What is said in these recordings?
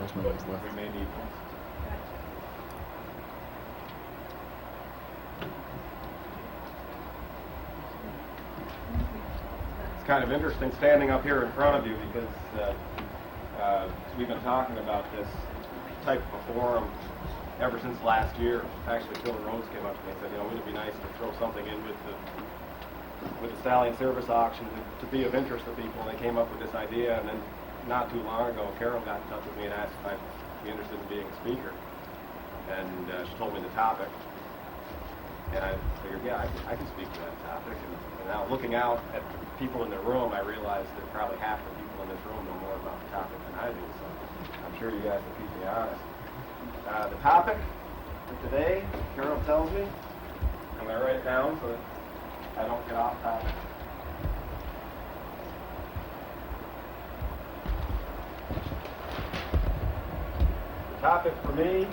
much more legs left. We may need one. It's kind of interesting standing up here in front of you because we've been talking about this type of a forum ever since last year. Actually, Phil Rhodes came up to me and said, you know, wouldn't it be nice to throw something in with the Stallion Service Auction to be of interest to people? And they came up with this idea, and then not too long ago, Carol got in touch with me and asked if I'd be interested in being a speaker. And she told me the topic. And I figured, yeah, I can speak to that topic. And now looking out at the people in the room, I realized that probably half the people in this room know more about the topic than I do. So I'm sure you guys will keep me honest. The topic for today, Carol tells me, I'm going to write it down so that I don't get off topic. The topic for me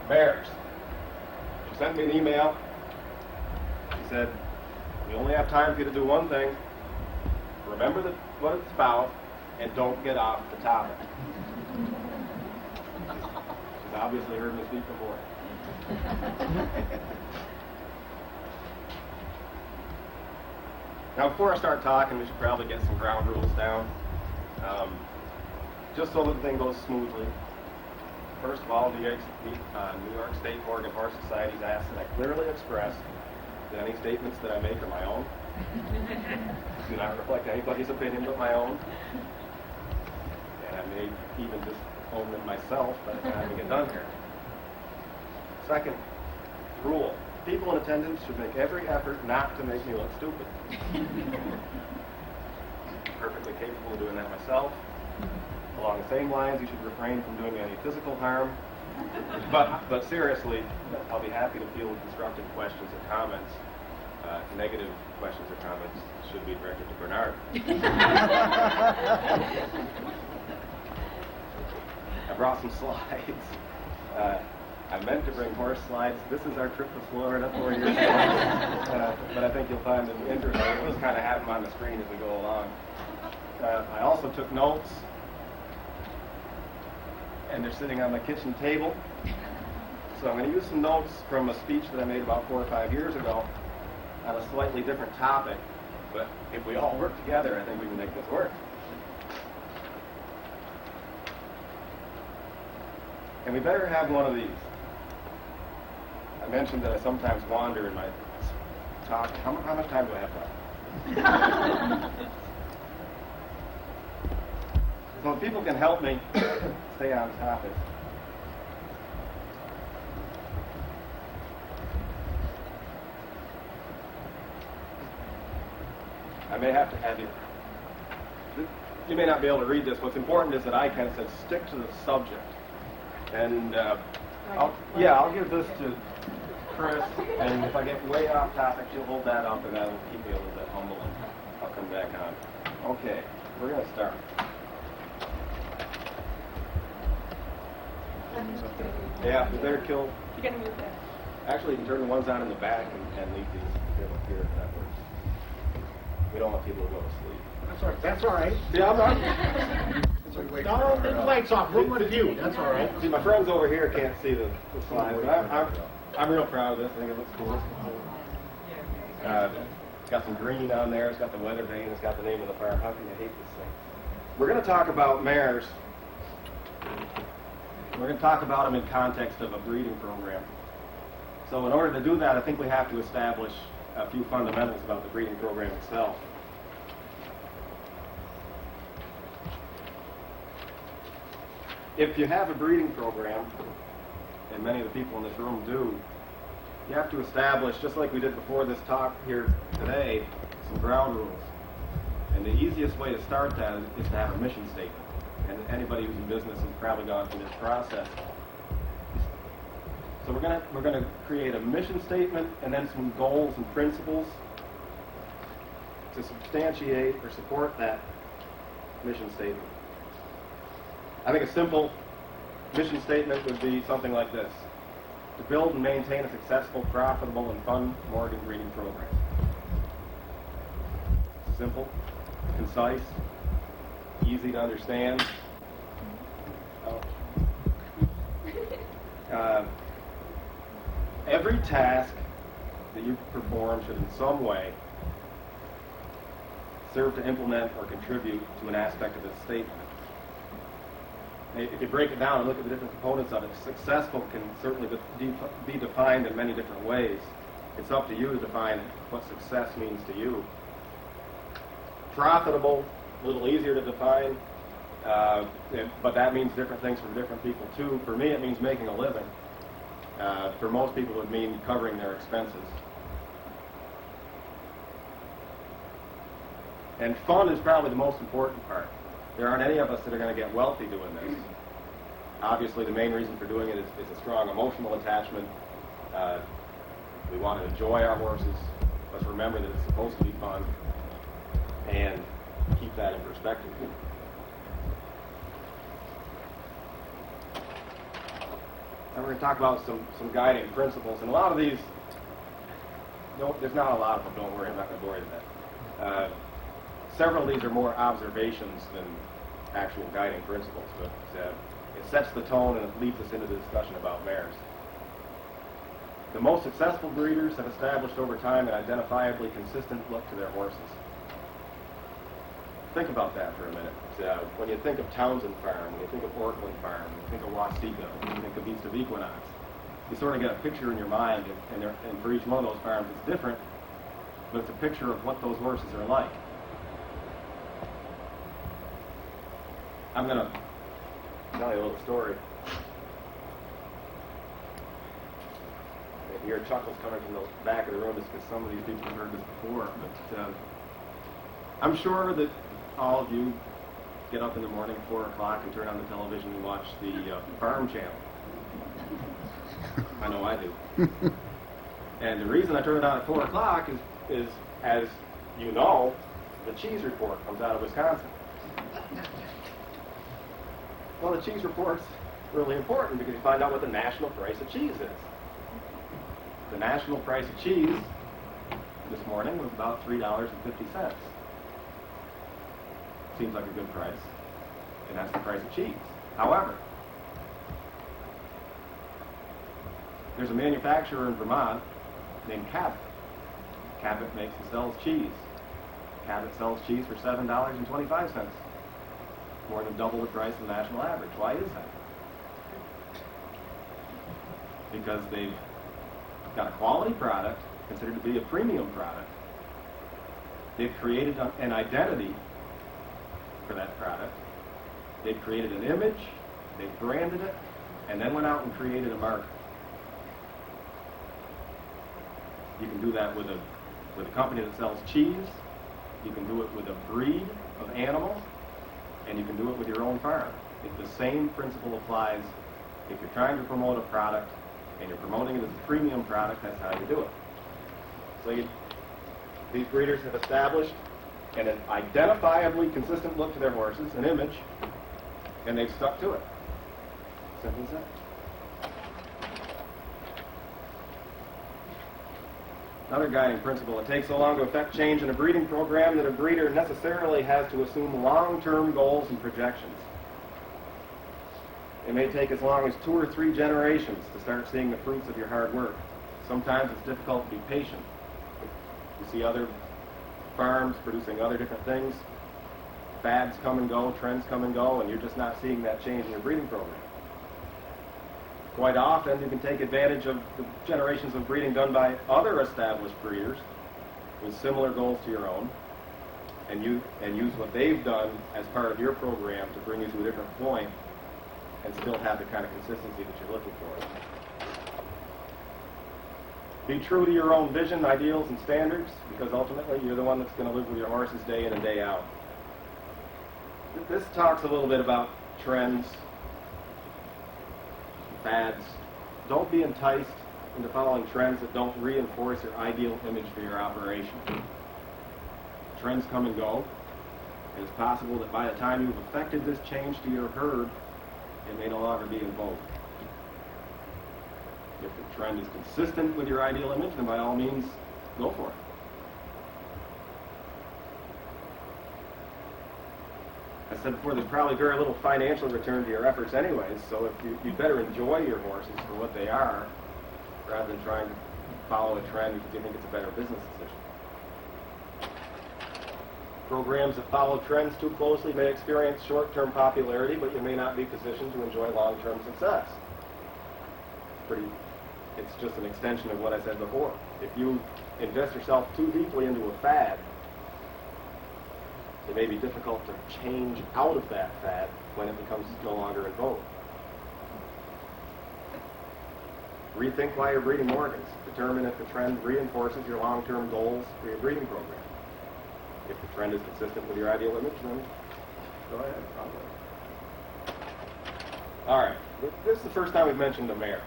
mares. She sent me an email. She said, we only have time for you to do one thing. Remember what it's about and don't get off the topic. She's obviously heard me speak before. Now, before I start talking, we should probably get some ground rules down, just so that the thing goes smoothly. First of all, the New York State Morgan Horse Society's asked that I clearly express that any statements that I make are my own. Do not reflect anybody's opinion but my own. And I may even just own them myself by the time we get done here. Second rule, people in attendance should make every effort not to make me look stupid. Perfectly capable of doing that myself. Along the same lines, you should refrain from doing any physical harm. But seriously, I'll be happy to field constructive questions or comments. Negative questions or comments should be directed to Bernard. I brought some slides. I meant to bring horse slides. This is our trip to Florida 4 years ago. But I think you'll find them interesting. We'll just kind of have them on the screen as we go along. I also took notes, and they're sitting on my kitchen table. So I'm going to use some notes from a speech that I made about 4 or 5 years ago on a slightly different topic. But if we all work together, I think we can make this work. And we better have one of these. I mentioned that I sometimes wander in my talk. How much time do I have left? So if people can help me stay on topic. I may have to have you. You may not be able to read this. What's important is that I kind of said stick to the subject. And I'll give this to Chris, and if I get way off topic, she'll hold that up, and that'll keep me a little bit humble, and I'll come back on. Okay, we're going to start. Yeah, we better kill. You gotta move that. Actually, you can turn the ones on in the back and leave these here if that works. We don't want people to go to sleep. That's all right. That's all right. See, I'm not. No, the lights off. Room with view. That's all right. See, my friends over here can't see the slides, but I'm real proud of this. I think it looks cool. It's got some green on there. It's got the weather vane. It's got the name of the farm. How can you hate this thing? We're going to talk about mares. We're going to talk about them in context of a breeding program. So in order to do that, I think we have to establish a few fundamentals about the breeding program itself. If you have a breeding program, and many of the people in this room do, you have to establish, just like we did before this talk here today, some ground rules. And the easiest way to start that is to have a mission statement. And anybody who's in business has probably gone through this process. So we're going to create a mission statement and then some goals and principles to substantiate or support that mission statement. I think a simple mission statement would be something like this: to build and maintain a successful, profitable, and fun Morgan breeding program. simple, concise, easy to understand. Every task that you perform should in some way serve to implement or contribute to an aspect of this statement. If you break it down and look at the different components of it, successful can certainly be defined in many different ways. It's up to you to define what success means to you. Profitable, a little easier to define, but that means different things for different people too. For me, it means making a living. For most people, it would mean covering their expenses. And fun is probably the most important part. There aren't any of us that are going to get wealthy doing this. Obviously, the main reason for doing it is a strong emotional attachment. We want to enjoy our horses. Let's remember that it's supposed to be fun and keep that in perspective. And we're going to talk about some guiding principles. And a lot of these, no, there's not a lot of them, don't worry, I'm not going to bore you with that. Several of these are more observations than actual guiding principles, but it sets the tone and it leads us into the discussion about mares. The most successful breeders have established over time an identifiably consistent look to their horses. Think about that for a minute. When you think of Townsend Farm, when you think of Orkland Farm, when you think of Waseca, when you think of east of Equinox, you sort of get a picture in your mind, and for each one of those farms it's different, but it's a picture of what those horses are like. I'm going to tell you a little story. If you hear chuckles coming from the back of the room, it's because some of these people have heard this before. But I'm sure that all of you get up in the morning at 4 o'clock and turn on the television and watch the Farm Channel. I know I do. And the reason I turn it on at 4 o'clock is, as you know, the cheese report comes out of Wisconsin. Well, the cheese report's really important because you find out what the national price of cheese is. The national price of cheese this morning was about $3.50. Seems like a good price, and that's the price of cheese. However, there's a manufacturer in Vermont named Cabot. Cabot makes and sells cheese. Cabot sells cheese for $7.25. More than double the price of the national average. Why is that? Because they've got a quality product, considered to be a premium product. They've created an identity for that product. They've created an image, they've branded it, and then went out and created a market. You can do that with a company that sells cheese. You can do it with a breed of animal. And you can do it with your own farm. The same principle applies if you're trying to promote a product and you're promoting it as a premium product. That's how you do it. So these breeders have established an identifiably consistent look to their horses, an image, and they've stuck to it. Simple as that. Another guiding principle: it takes so long to effect change in a breeding program that a breeder necessarily has to assume long-term goals and projections. It may take as long as 2 or 3 generations to start seeing the fruits of your hard work. Sometimes it's difficult to be patient. You see other farms producing other different things. Fads come and go, trends come and go, and you're just not seeing that change in your breeding program. Quite often, you can take advantage of the generations of breeding done by other established breeders with similar goals to your own, and use what they've done as part of your program to bring you to a different point and still have the kind of consistency that you're looking for. Be true to your own vision, ideals, and standards, because ultimately you're the one that's going to live with your horses day in and day out. This talks a little bit about trends, fads. Don't be enticed into following trends that don't reinforce your ideal image for your operation. Trends come and go, and it's possible that by the time you've effected this change to your herd, it may no longer be in vogue. If the trend is consistent with your ideal image, then by all means, go for it. said before, there's probably very little financial return to your efforts anyways, so if you better enjoy your horses for what they are, rather than trying to follow a trend because you think it's a better business decision. Programs that follow trends too closely may experience short-term popularity, but you may not be positioned to enjoy long-term success. It's just an extension of what I said before. If you invest yourself too deeply into a fad, it may be difficult to change out of that fad when it becomes no longer in vogue. Rethink why you're breeding Morgans. Determine if the trend reinforces your long-term goals for your breeding program. If the trend is consistent with your ideal image, then go ahead. All right. This is the first time we've mentioned a mare.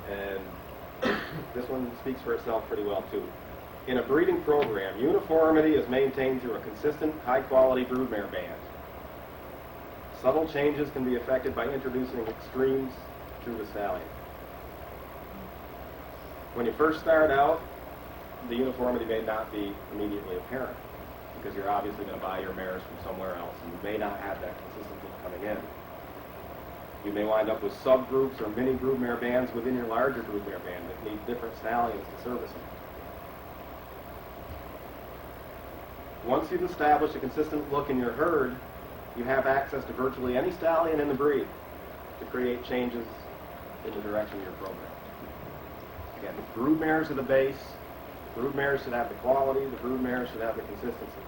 And this one speaks for itself pretty well, too. In a breeding program, uniformity is maintained through a consistent, high-quality broodmare band. Subtle changes can be affected by introducing extremes through the stallion. When you first start out, the uniformity may not be immediately apparent because you're obviously going to buy your mares from somewhere else, and you may not have that consistency coming in. You may wind up with subgroups or mini broodmare bands within your larger broodmare band that need different stallions to service them. Once you've established a consistent look in your herd, you have access to virtually any stallion in the breed to create changes in the direction of your program. Again, the broodmares are the base. The broodmares should have the quality. The broodmares should have the consistency.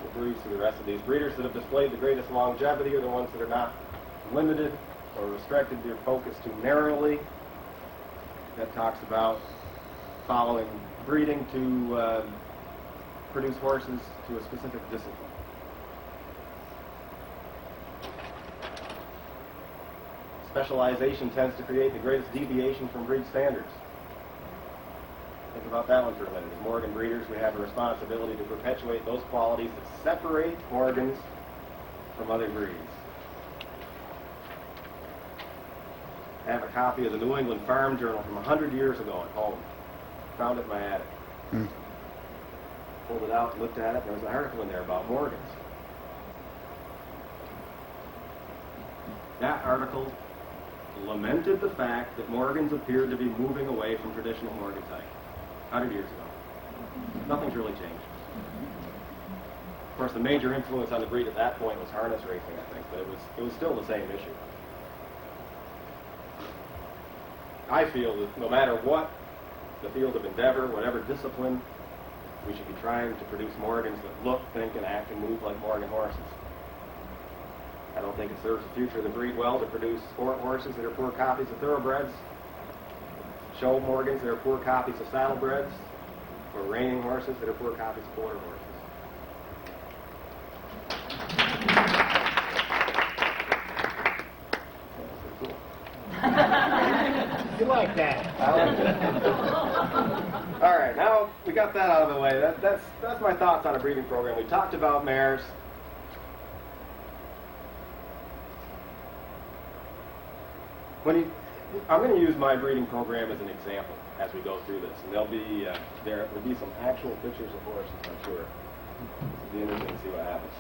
The breeds to the rest of these breeders that have displayed the greatest longevity are the ones that are not limited or restricted their focus too narrowly. That talks about following breeding to produce horses to a specific discipline. Specialization tends to create the greatest deviation from breed standards. Think about that one for a minute. As Morgan breeders, we have a responsibility to perpetuate those qualities that separate Morgans from other breeds. I have a copy of the New England Farm Journal from 100 years ago at home. Found it in my attic. Pulled it out and looked at it, and there was an article in there about Morgans. That article lamented the fact that Morgans appeared to be moving away from traditional Morgan type 100 years ago. Nothing's really changed. Of course, the major influence on the breed at that point was harness racing, I think, but it was still the same issue. I feel that no matter what the field of endeavor, whatever discipline, we should be trying to produce Morgans that look, think, and act and move like Morgan horses. I don't think it serves the future of the breed well to produce sport horses that are poor copies of thoroughbreds, show Morgans that are poor copies of saddlebreds, or reining horses that are poor copies of quarter horses. You like that? I like that. All right, now we got that out of the way. That's my thoughts on a breeding program. We talked about mares. I'm going to use my breeding program as an example as we go through this, and there'll be some actual pictures of horses, I'm sure. It'll be interesting to see what happens.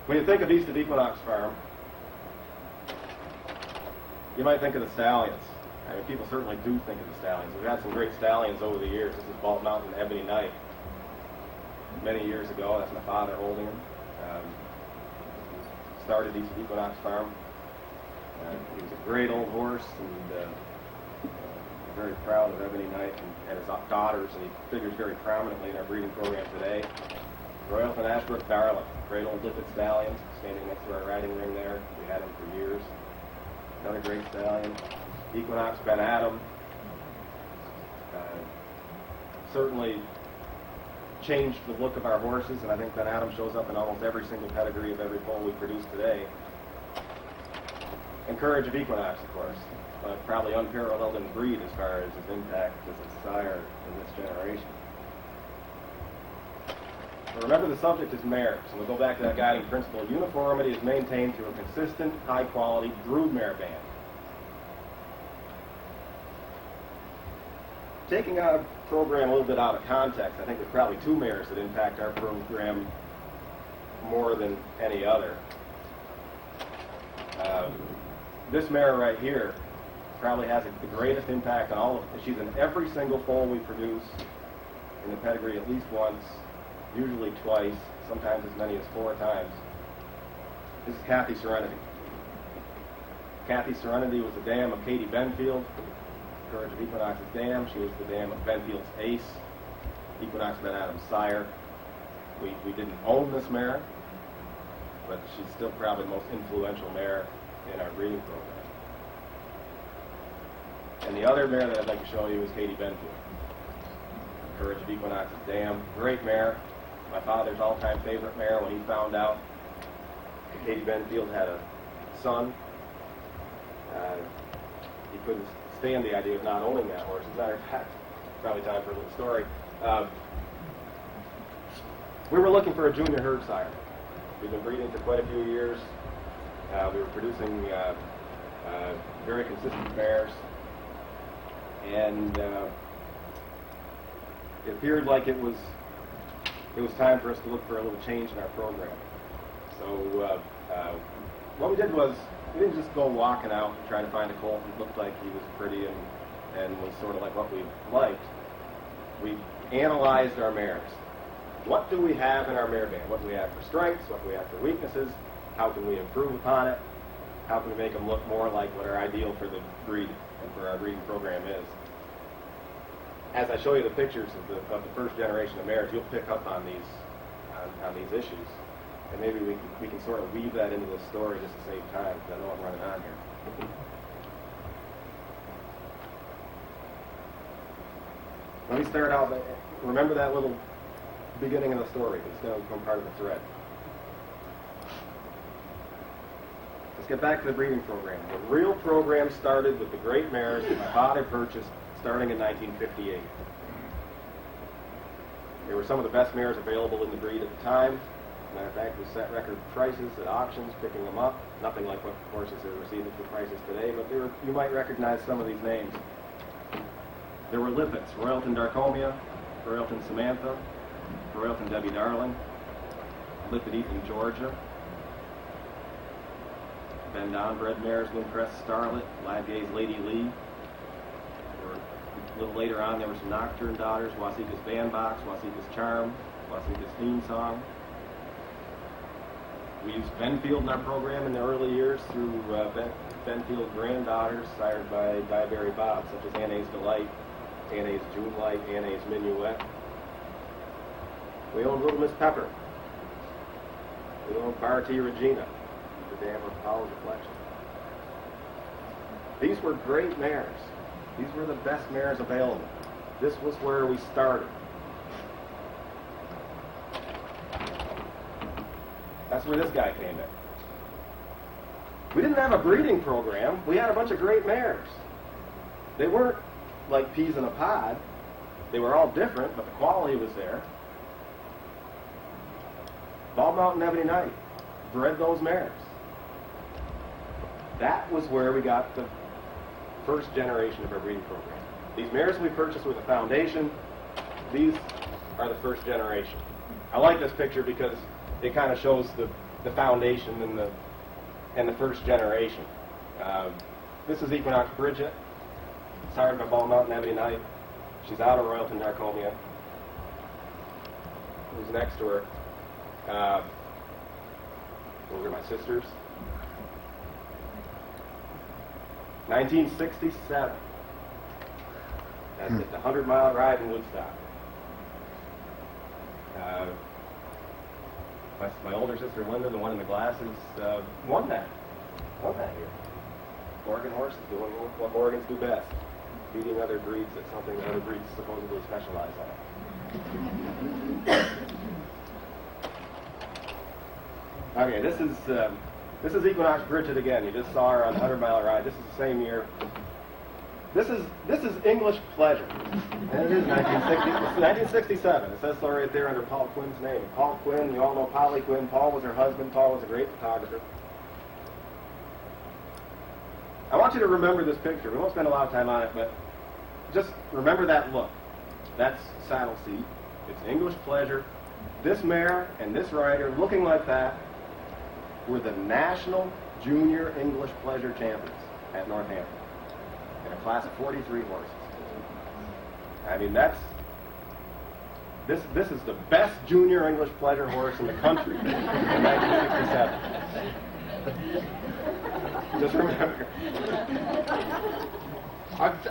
When you think of East of Equinox Farm, you might think of the stallions. I mean, people certainly do think of the stallions. We've had some great stallions over the years. This is Bald Mountain Ebony Knight. Many years ago, that's my father holding him. Started East of Equinox Farm. He was a great old horse, and very proud of Ebony Knight and his daughters, and he figures very prominently in our breeding program today. Royalton Ashbrook Darling, great old lippet stallion, standing next to our riding ring there. We had him for years. Another great stallion. Equinox Ben Adam. Certainly changed the look of our horses, and I think Ben Adam shows up in almost every single pedigree of every foal we produce today. And Courage of Equinox, of course, but probably unparalleled in breed as far as his impact as a sire in this generation. But remember, the subject is mares, and we'll go back to that guiding principle. Uniformity is maintained through a consistent, high-quality broodmare band. taking our program a little bit out of context, I think there's probably two mares that impact our program more than any other. This mare right here probably has the greatest impact on all of it. She's in every single foal we produce in the pedigree at least once, usually twice, sometimes as many as 4 times. This is Kathy Serenity. Kathy Serenity was the dam of Katie Benfield, Courage of Equinox's dam. She was the dam of Benfield's ace, Equinox Ben Adams' sire. We didn't own this mare, but she's still probably the most influential mare in our breeding program. And the other mare that I'd like to show you is Katie Benfield, Courage of Equinox's dam. Great mare. My father's all-time favorite mare. When he found out that Katie Benfield had a son, he couldn't stand the idea of not owning that horse. As a matter of fact, probably time for a little story. We were looking for a junior herd sire. We've been breeding for quite a few years. We were producing very consistent mares, and it appeared like it was time for us to look for a little change in our program. So what we did was, we didn't just go walking out and trying to find a colt that looked like he was pretty and was sort of like what we liked. We analyzed our mares. What do we have in our mare band? What do we have for strengths? What do we have for weaknesses? How can we improve upon it? How can we make them look more like what our ideal for the breed and for our breeding program is? As I show you the pictures of the first generation of mares, you'll pick up on these issues. And maybe we can sort of weave that into this story just to save time, because I know I'm running on here. Let me start out, remember that little beginning of the story. It's going to become part of the thread. Let's get back to the breeding program. The real program started with the great mares that my father purchased starting in 1958. They were some of the best mares available in the breed at the time. Matter of fact, we set record prices at auctions, picking them up. Nothing like what horses are receiving for prices today, but you might recognize some of these names. There were Lippets, Royalton Darcomia, Royalton Samantha, Royalton Debbie Darling, Lippet Ethan Georgia, Ben Don bred mares, Windcrest Starlet, Ladgay's Lady Lee. A little later on, there were some Nocturne daughters, Wasika's Bandbox, Wasika's Charm, Wasika's Theme Song. We used Benfield in our program in the early years through Benfield granddaughters sired by Dieberry Bob, such as Anne's Delight, Anne's June Light, Anne's Minuet. We owned Little Miss Pepper. We owned Barty Regina, the dam of Powell's Reflection. These were great mares. These were the best mares available. This was where we started. That's where this guy came in. We didn't have a breeding program. We had a bunch of great mares. They weren't like peas in a pod. They were all different, but the quality was there. Bald Mountain Ebony Knight bred those mares. That was where we got the first generation of our breeding program. These mares we purchased with a foundation. These are the first generation. I like this picture because it kind of shows the foundation and the first generation. This is Equinox Bridget, sired by Bald Mountain Ebony Knight. She's out of Royalton Darcomia. Who's next to her? Those are my sisters. 1967. That's it, the 100-mile ride in Woodstock. My older sister Linda, the one in the glasses, won that year. Oregon horses doing what Oregons do best, beating other breeds at something that other breeds supposedly specialize on. Okay, this is Equinox Bridget again. You just saw her on the 100-mile ride. This is the same year. This is English Pleasure, and it is 1967. It says so right there under Paul Quinn's name. Paul Quinn, you all know Polly Quinn. Paul was her husband. Paul was a great photographer. I want you to remember this picture. We won't spend a lot of time on it, but just remember that look. That's Saddle Seat. It's English Pleasure. This mare and this rider, looking like that, were the national junior English Pleasure champions at Northampton in a class of 43 horses. I mean, this is the best junior English Pleasure horse in the country in 1967. Just remember.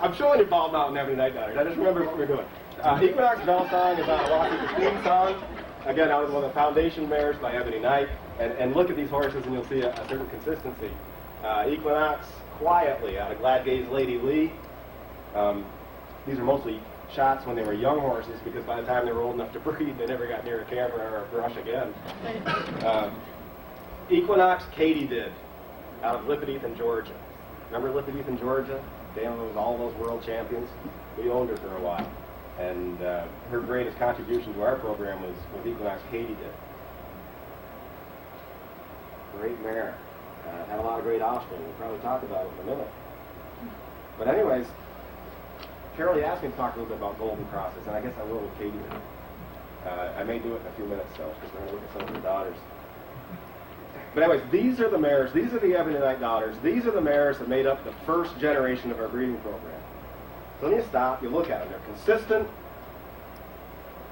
I'm showing you Bald Mountain Ebony Night Daughters. I just remember what we're doing. Equinox Bell Song is on a Rocky Christine song. Again, I was one of the foundation mares by Ebony Knight. And look at these horses and you'll see a certain consistency. Equinox, Quietly, out of Gladgate's Lady Lee. These are mostly shots when they were young horses, because by the time they were old enough to breed, they never got near a camera or a brush again. Equinox, Katie Did, out of Lipidethan, Georgia. Remember Lipidethan, Georgia? Dam was all those world champions. We owned her for a while. And her greatest contribution to our program was Equinox, Katie Did. Great mare. Had a lot of great offspring. We'll probably talk about it in a minute. But anyways, Carol asked me to talk a little bit about Golden Crosses, and I guess I will with Katie. I may do it in a few minutes, though, because we're going to look at some of her daughters. But anyways, these are the mares. These are the Ebony Night Daughters. These are the mares that made up the first generation of our breeding program. So then you stop, you look at them. They're consistent.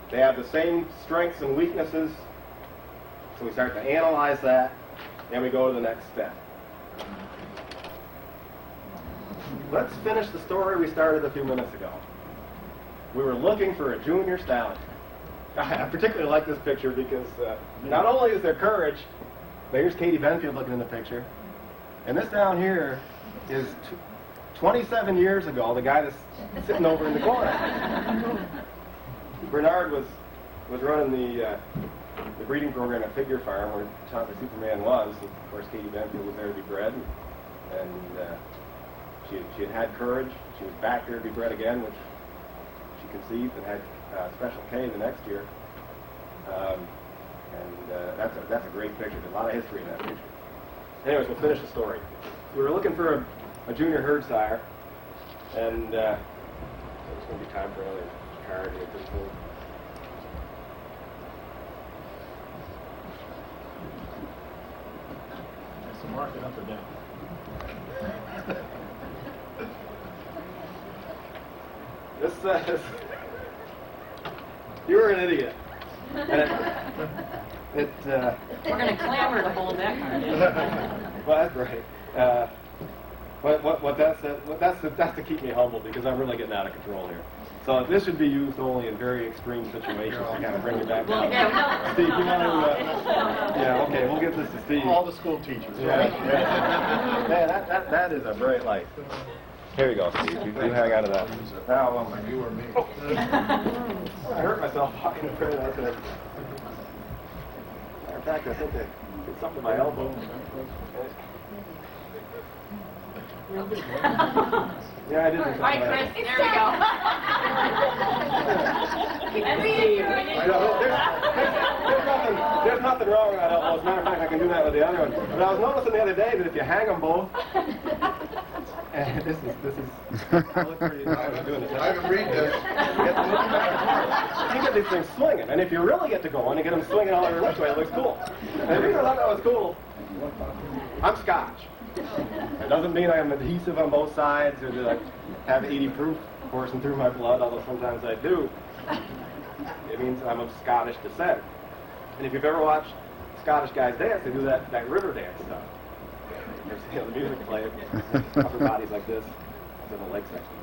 They have the same strengths and weaknesses. So we start to analyze that, and we go to the next step. Let's finish the story we started a few minutes ago. We were looking for a junior stallion. I particularly like this picture because not only is there courage, but here's Katie Benfield looking in the picture. And this down here is 27 years ago, the guy that's sitting over in the corner. Bernard was running the breeding program at Figure Farm, where Chocolate Superman was. And of course, Katie Benfield was there to be bred. And she had courage. She was back there to be bred again, which she conceived and had Special K the next year. That's a great picture. There's a lot of history in that picture. Anyways, we'll finish the story. We were looking for a junior herd sire, and there's going to be time for another card here. So mark it up or down. This says, "You were an idiot." And We're going to clamor to hold that card. well, that's right. What that says, that's to keep me humble, because I'm really getting out of control here. So this should be used only in very extreme situations to kind of bring you back down. Steve, you want to? Yeah, okay, we'll get this to Steve. All the school teachers. Yeah. Man, that is a bright light. Here you go, Steve. You hang on to that. Now, You or me. I hurt myself walking in front of that. Matter of fact, I think I did something to my elbow. Yeah, I did. All right, Chris, there we go. I know, there's nothing wrong with that elbow. As a matter of fact, I can do that with the other one. But I was noticing the other day that if you hang them both, and this is I look pretty doing this. I can read this. You get these things swinging, and if you really get to going and get them swinging all over which way, it looks cool. And the reason I thought that was cool, I'm Scotch. It doesn't mean I'm adhesive on both sides or that I have 80 proof coursing through my blood, although sometimes I do. It means I'm of Scottish descent. And if you've ever watched Scottish guys dance, they do that river dance stuff. The music playing, upper bodies like this, and the legs next to me.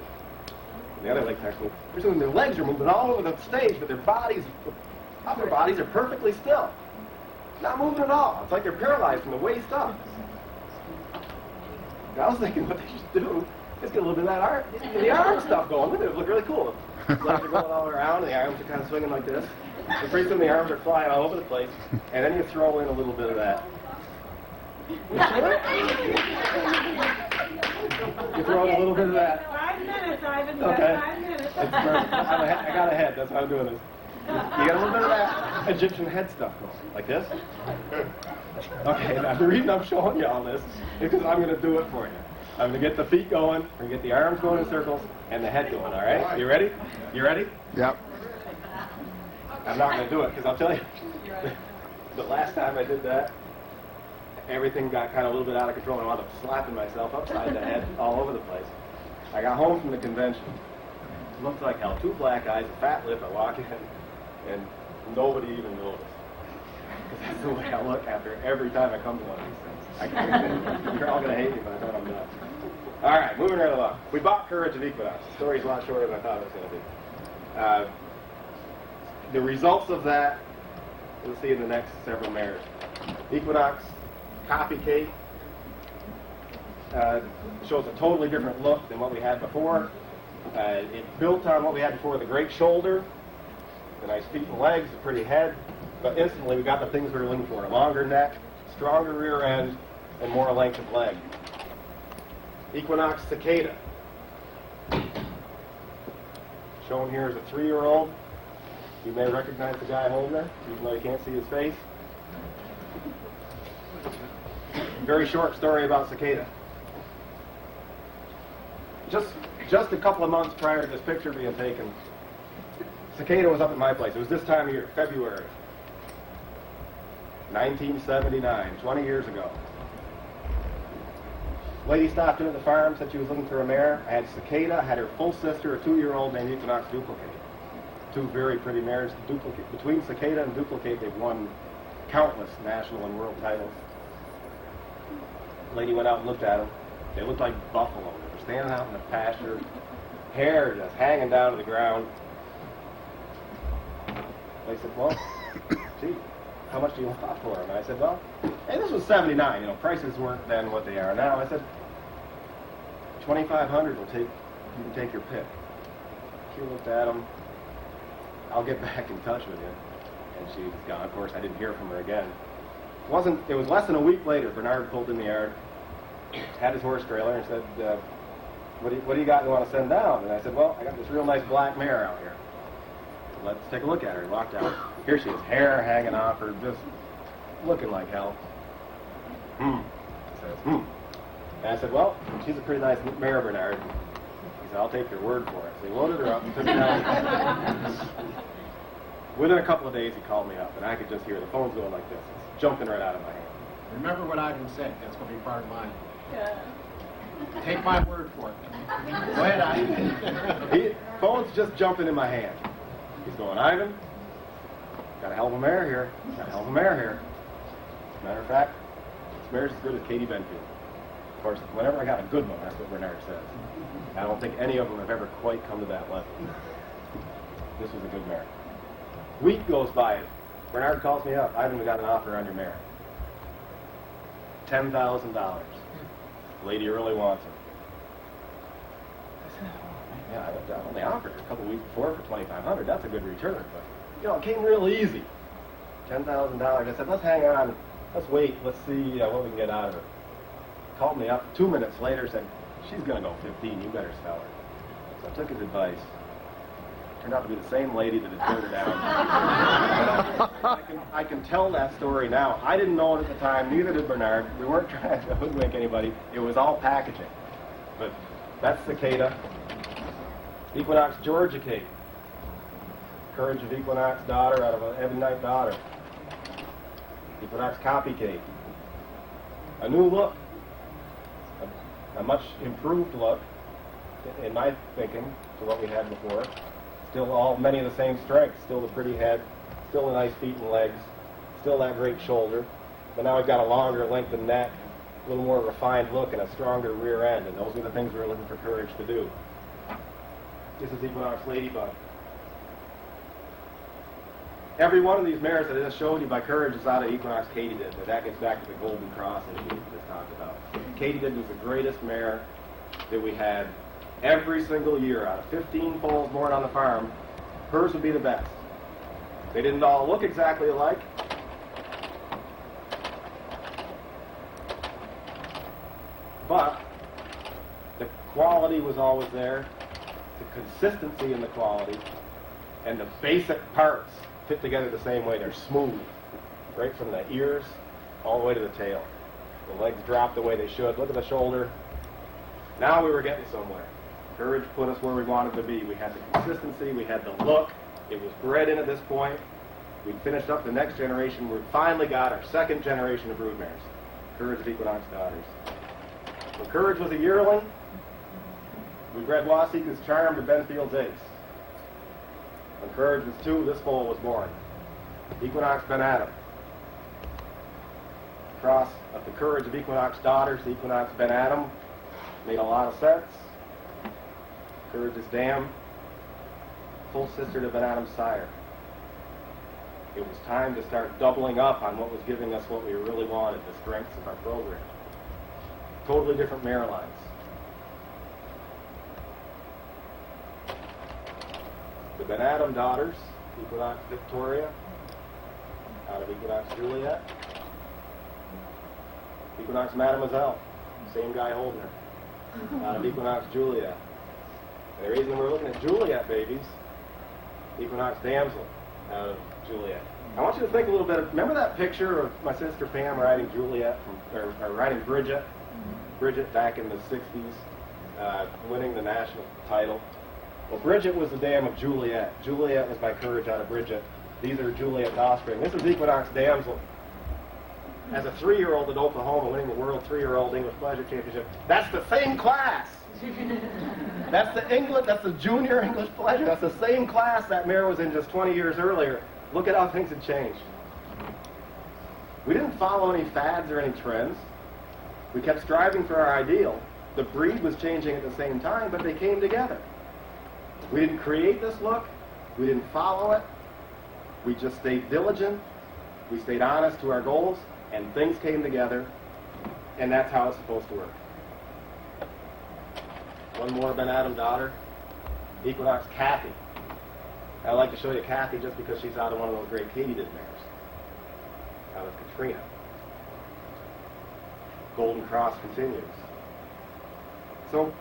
And the other legs next to me. Their legs are moving all over the stage, but their upper bodies are perfectly still. Not moving at all. It's like they're paralyzed from the waist up. And I was thinking what they should do is get a little bit of that the arm stuff going. Look at it, would look really cool. The legs are going all around, and the arms are kind of swinging like this. And pretty soon the arms are flying all over the place, and then you throw in a little bit of that. You throw in a little bit of that. 5 minutes, Ivan. Okay. 5 minutes. That's perfect. I got a head. That's why I'm doing this. You get a little bit of that Egyptian head stuff going, like this. Okay, now the reason I'm showing you all this is because I'm going to do it for you. I'm going to get the feet going, we're going to get the arms going in circles, and the head going, all right? You ready? You ready? Yep. I'm not going to do it, because I'll tell you, the last time I did that, everything got kind of a little bit out of control, and I wound up slapping myself upside the head all over the place. I got home from the convention. Looked like hell. 2 black eyes, a fat lip. I walk in, and nobody even noticed. Because that's the way I look after every time I come to one of these things. You're all going to hate me by the time I'm done. All right, moving right along. We bought Courage of Equinox. The story's a lot shorter than I thought it was going to be. The results of that, we'll see in the next several mares. Equinox Copycat shows a totally different look than what we had before. It built on what we had before, the great shoulder, the nice feet and legs, the pretty head, but instantly we got the things we were looking for: a longer neck, stronger rear end, and more length of leg. Equinox Cicada. Shown here is a 3-year-old. You may recognize the guy home there, even though you can't see his face. Very short story about Cicada. Just a couple of months prior to this picture being taken, Cicada was up at my place. It was this time of year, February, 1979, 20 years ago. Lady stopped in at the farm, said she was looking for a mare. I had Cicada, I had her full sister, a 2-year-old named Equinox Duplicate. 2 very pretty mares. Between Cicada and Duplicate, they've won countless national and world titles. Lady went out and looked at them. They looked like buffalo. They were standing out in the pasture, hair just hanging down to the ground. They said, well, gee, how much do you want for them? And I said, well, hey, this was 79. You know, prices weren't then what they are now. I said, 2,500 will take, you can take your pick. She looked at them. I'll get back in touch with you. And she was gone. Of course, I didn't hear from her again. It was less than a week later, Bernard pulled in the yard, had his horse trailer, and said, what do you got you want to send down? And I said, well, I got this real nice black mare out here. So let's take a look at her. He walked out. Here she is, hair hanging off her, just looking like hell. Says, And I said, well, she's a pretty nice mare, Bernard. He said, I'll take your word for it. So he loaded her up and took her down. Within a couple of days, he called me up, and I could just hear the phones going like this. It's jumping right out of my hand. Remember what Ivan said. That's going to be part of mine. Take my word for it. Go ahead, Ivan. Phone's just jumping in my hand. He's going, Ivan, got a hell of a mare here. Got a hell of a mare here. As a matter of fact, this mare's as good as Katie Benfield. Of course, whenever I got a good one, that's what Bernard says. I don't think any of them have ever quite come to that level. This was a good mare. Week goes by. Bernard calls me up. Ivan, we got an offer on your mare. $10,000. Lady really wants it. I said, oh, man, I only offered her a couple weeks before for $2,500. That's a good return. But, you know, it came real easy. $10,000. I said, let's hang on. Let's wait. Let's see what we can get out of her. Called me up 2 minutes later, said, she's going to go 15. You better sell her. So I took his advice. Turned out to be the same lady that had turned her down. I can tell that story now. I didn't know it at the time, neither did Bernard. We weren't trying to hoodwink anybody. It was all packaging. But that's Cicada. Equinox Georgia Kate. Courage of Equinox daughter out of an Ebonite daughter. Equinox Copycat. A new look. A much improved look, in my thinking, to what we had before. Still many of the same strengths. Still the pretty head, still the nice feet and legs, still that great shoulder. But now we've got a longer lengthened neck, a little more refined look, and a stronger rear end. And those are the things we're looking for Courage to do. This is Equinox Ladybug. Every one of these mares that I just showed you by Courage is out of Equinox Katydid. But that gets back to the Golden Cross that we just talked about. Katydid was the greatest mare that we had. Every single year, out of 15 foals born on the farm, hers would be the best. They didn't all look exactly alike. But the quality was always there, the consistency in the quality, and the basic parts fit together the same way. They're smooth, right from the ears all the way to the tail. The legs drop the way they should. Look at the shoulder. Now we were getting somewhere. Courage put us where we wanted to be. We had the consistency, we had the look. It was bred in at this point. We finished up the next generation. We finally got our second generation of broodmares. Courage of Equinox daughters. When Courage was a yearling, we bred Wasika's Charm to Benfield's Ace. When Courage was 2, this foal was born. Equinox Ben Adam. Cross of the Courage of Equinox daughters, Equinox Ben Adam. Made a lot of sense. Courage's dam, full sister to Ben Adam's sire. It was time to start doubling up on what was giving us what we really wanted, the strengths of our program. Totally different mare lines. The Ben Adam daughters, Equinox Victoria, out of Equinox Juliet. Equinox Mademoiselle, same guy holding her, out of Equinox Juliet. And the reason we're looking at Juliet babies, Equinox Damsel, out of Juliet. I want you to think a little bit. Remember that picture of my sister Pam riding Juliet, or riding Bridget? Bridget back in the 60s, winning the national title. Well, Bridget was the dam of Juliet. Juliet was by Courage out of Bridget. These are Juliet's offspring. This is Equinox Damsel. As a 3-year-old at Oklahoma, winning the World 3-year-old English Pleasure Championship. That's the same class. That's the junior English Pleasure. That's the same class that mare was in just 20 years earlier. Look at how things had changed. We didn't follow any fads or any trends. We kept striving for our ideal. The breed was changing at the same time, but they came together. We didn't create this look. We didn't follow it. We just stayed diligent. We stayed honest to our goals, and things came together, and that's how it's supposed to work. One more Ben Adam daughter, Equinox Kathy. I'd like to show you Kathy just because she's out of one of those great Katie did mares, out of Katrina. Golden Cross continues. So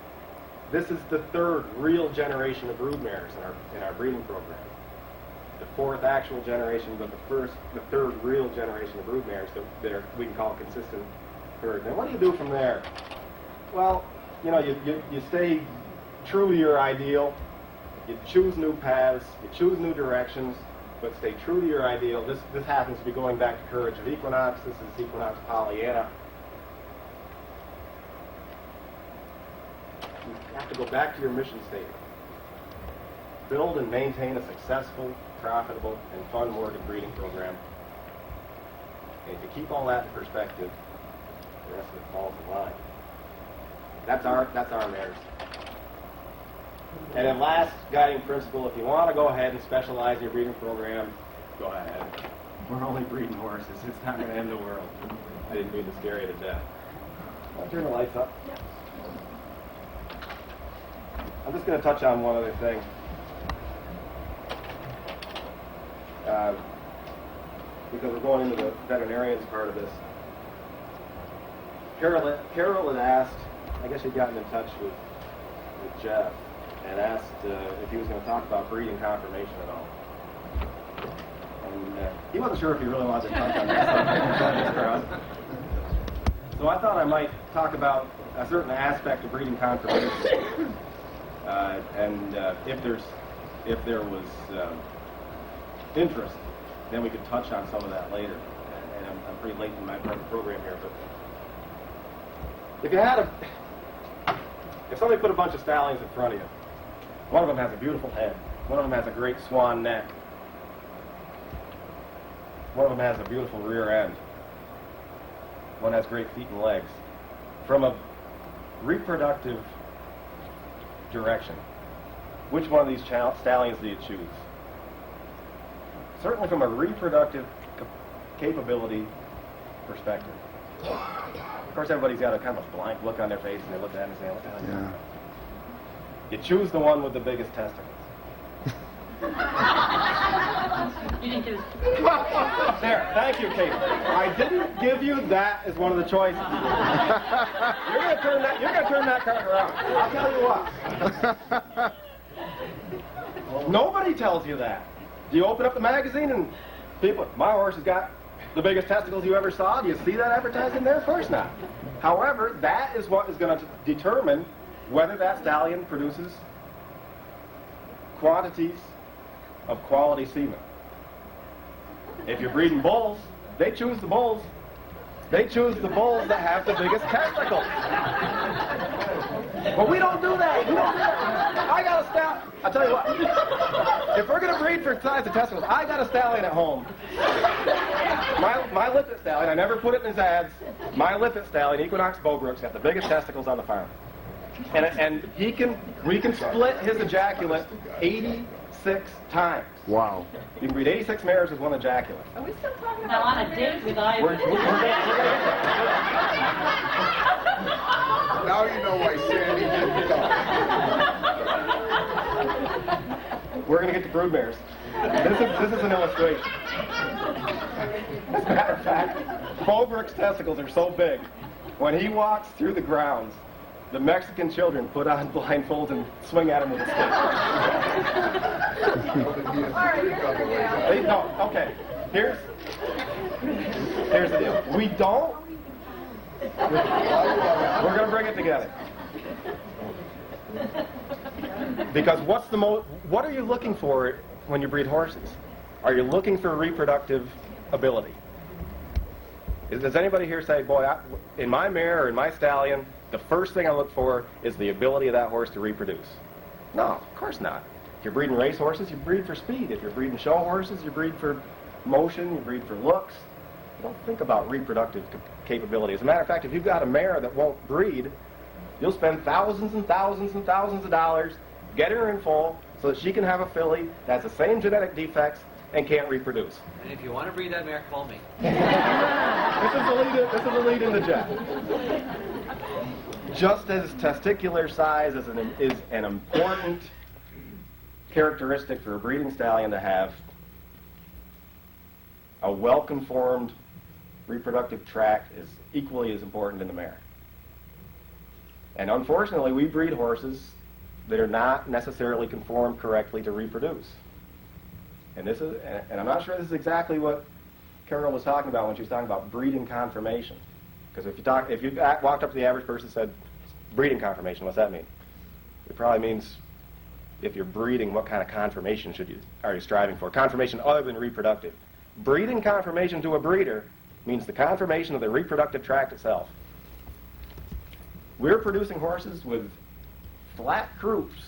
this is the 3rd real generation of brood mares in our breeding program. The 4th actual generation, but the 3rd real generation of brood mares that we can call consistent herd. Now what do you do from there? Well, you know, you stay true to your ideal. You choose new paths, you choose new directions, but stay true to your ideal. This happens to be going back to Courage of Equinox. This is Equinox Pollyanna. You have to go back to your mission statement. Build and maintain a successful, profitable, and fun mortgage breeding program. And if you keep all that in perspective, the rest of it falls in line. That's our mares. And then last guiding principle, if you want to go ahead and specialize in your breeding program, go ahead. We're only breeding horses. It's not going to end the world. I didn't mean to scare you to death. I'll turn the lights up. Yep. I'm just going to touch on one other thing. Because we're going into the veterinarians part of this. Carol had asked, I guess she'd gotten in touch with Jeff, and asked if he was going to talk about breeding confirmation at all. And he wasn't sure if he really wanted to touch on that. So I thought I might talk about a certain aspect of breeding confirmation, and if there was interest, then we could touch on some of that later. And I'm pretty late in my program here, but if somebody put a bunch of stallions in front of you, one of them has a beautiful head, one of them has a great swan neck, one of them has a beautiful rear end, one has great feet and legs. From a reproductive direction, which one of these stallions do you choose? Certainly from a reproductive capability perspective. Of course, everybody's got a kind of blank look on their face, and they look at it and say, what the hell is that? You choose the one with the biggest testicles. You didn't give us... There, thank you, Kate. I didn't give you that as one of the choices. You're going to turn that card around. I'll tell you what. Nobody tells you that. Do you open up the magazine and people, my horse has got the biggest testicles you ever saw? Do you see that advertised in there? Of course not. However, that is what is going to determine whether that stallion produces quantities of quality semen. If you're breeding bulls, they choose the bulls. They choose the bulls that have the biggest testicles. But we don't do that. We don't do that. I got a stallion. I'll tell you what. If we're going to breed for size of testicles, I got a stallion at home. My lippet stallion, I never put it in his ads. My lippet stallion, Equinox Bowbrook's got the biggest testicles on the farm. And we can split his ejaculate 86 times. Wow. You can breed 86 mares with one ejaculate. Are we still talking Now about on a date with Ivan. We're Now you know why Sandy didn't come. We're going to get to brood mares. This is an illustration. As a matter of fact, Bowbrook's testicles are so big, when he walks through the grounds, the Mexican children put on blindfolds and swing at him with a stick. Okay. Here's the deal. We don't. We're going to bring it together. Because what are you looking for when you breed horses? Are you looking for reproductive ability? Does anybody here say, boy, in my mare or in my stallion, the first thing I look for is the ability of that horse to reproduce? No, of course not. If you're breeding race horses, you breed for speed. If you're breeding show horses, you breed for motion, you breed for looks. You don't think about reproductive capability. As a matter of fact, if you've got a mare that won't breed, you'll spend thousands and thousands and thousands of dollars getting her in foal so that she can have a filly that has the same genetic defects and can't reproduce. And if you want to breed that mare, call me. This is the lead in the jet. Just as testicular size is an important characteristic for a breeding stallion to have, a well-conformed reproductive tract is equally as important in the mare. And unfortunately, we breed horses that are not necessarily conformed correctly to reproduce. And I'm not sure this is exactly what Carol was talking about when she was talking about breeding confirmation. Because if you walked up to the average person and said, breeding confirmation, what's that mean? It probably means if you're breeding, what kind of confirmation are you striving for? Confirmation other than reproductive. Breeding confirmation to a breeder means the confirmation of the reproductive tract itself. We're producing horses with flat croups.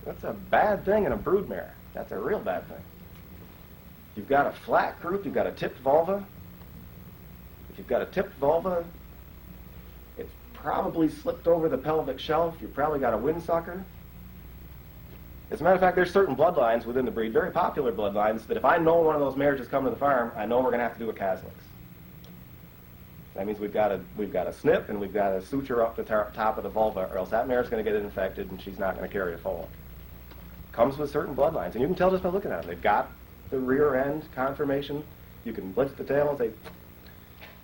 That's a bad thing in a broodmare. That's a real bad thing. You've got a flat croup, you've got a tipped vulva. If you've got a tipped vulva, it's probably slipped over the pelvic shelf. You've probably got a windsucker. As a matter of fact, there's certain bloodlines within the breed, very popular bloodlines, that if I know one of those mares is coming to the farm, I know we're going to have to do a Caslix. That means we've got to snip and we've got to suture up the top of the vulva, or else that mare's going to get infected and she's not going to carry a foal. Comes with certain bloodlines, and you can tell just by looking at them. They've got the rear end conformation. You can blitz the tail and say,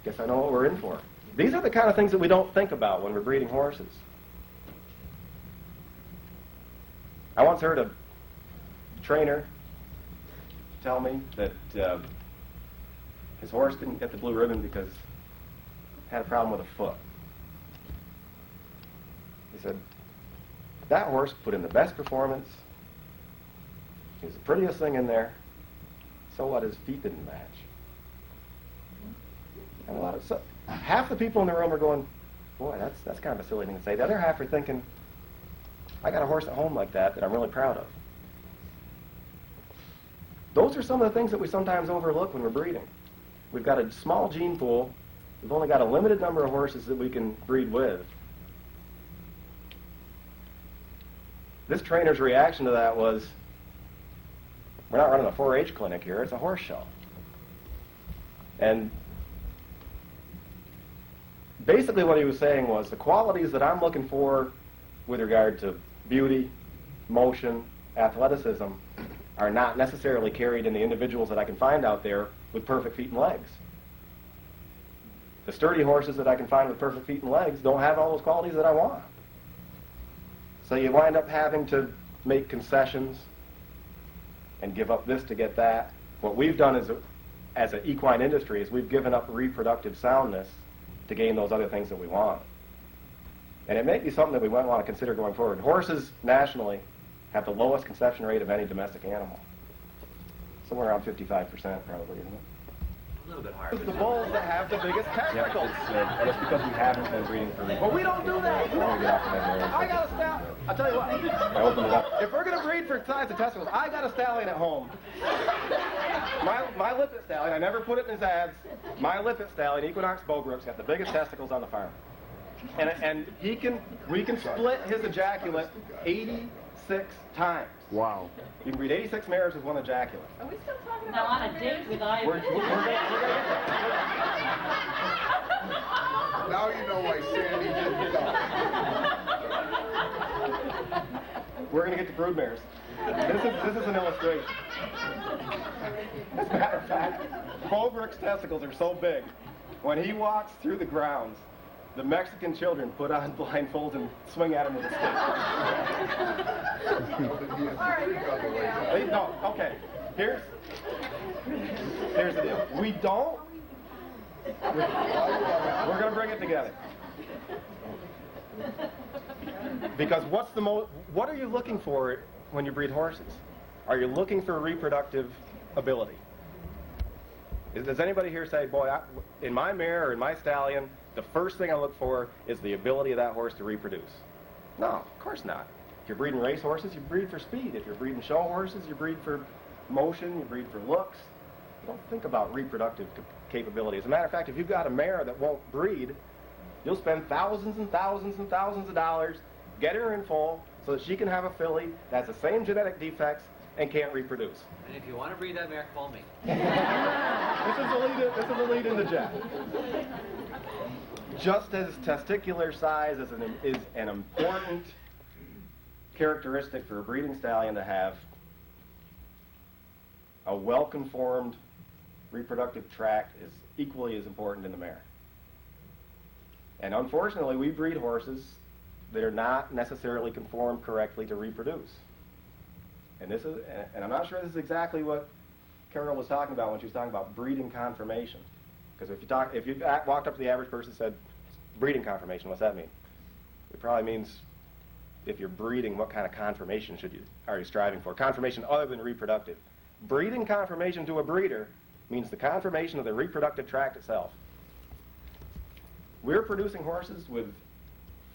guess I know what we're in for. These are the kind of things that we don't think about when we're breeding horses. I once heard a trainer tell me that his horse didn't get the blue ribbon because it had a problem with a foot. He said, that horse put in the best performance. He was the prettiest thing in there. So what? His feet didn't match. And half the people in the room are going, boy, that's kind of a silly thing to say. The other half are thinking, I got a horse at home like that I'm really proud of. Those are some of the things that we sometimes overlook when we're breeding. We've got a small gene pool. We've only got a limited number of horses that we can breed with. This trainer's reaction to that was, we're not running a 4-H clinic here, it's a horse show. And basically what he was saying was, the qualities that I'm looking for with regard to beauty, motion, athleticism, are not necessarily carried in the individuals that I can find out there with perfect feet and legs. The sturdy horses that I can find with perfect feet and legs don't have all those qualities that I want. So you wind up having to make concessions and give up this to get that. What we've done as an equine industry is we've given up reproductive soundness to gain those other things that we want. And it may be something that we might want to consider going forward. Horses nationally have the lowest conception rate of any domestic animal. Somewhere around 55% probably, isn't it? A little bit higher. It's the bulls that have the biggest testicles. And it's because we haven't been breeding for reasons. Well, we don't do that. I got a stallion. I'll tell you what. I opened it up. If we're going to breed for size of testicles, I got a stallion at home. My lippet stallion, I never put it in his ads. My lippet stallion, Equinox Bowbrook's got the biggest testicles on the farm. And we can split his ejaculate 86 times. Wow. You can breed 86 mares with one ejaculate. Are we still talking Now, about on a date with Ivy. We're gonna get that. Now you know why Sandy didn't come. We're going to get to broodmares. This is an illustration. As a matter of fact, Bowbrook's testicles are so big, when he walks through the grounds, the Mexican children put on blindfolds and swing at him with a stick. No, okay. Here's the deal. We don't. We're going to bring it together. Because what are you looking for when you breed horses? Are you looking for reproductive ability? Does anybody here say, boy, in my mare or in my stallion, the first thing I look for is the ability of that horse to reproduce? No, of course not. If you're breeding race horses, you breed for speed. If you're breeding show horses, you breed for motion, you breed for looks. You don't think about reproductive capability. As a matter of fact, if you've got a mare that won't breed, you'll spend thousands and thousands and thousands of dollars getting her in foal so that she can have a filly that has the same genetic defects and can't reproduce. And if you want to breed that mare, call me. This is a lead into Jeff. Just as testicular size is an important characteristic for a breeding stallion to have, a well-conformed reproductive tract is equally as important in the mare. And unfortunately, we breed horses that are not necessarily conformed correctly to reproduce. And I'm not sure this is exactly what Carol was talking about when she was talking about breeding conformation. Because if you walked up to the average person and said, breeding conformation, what's that mean? It probably means if you're breeding, what kind of conformation are you striving for? Conformation other than reproductive. Breeding conformation to a breeder means the conformation of the reproductive tract itself. We're producing horses with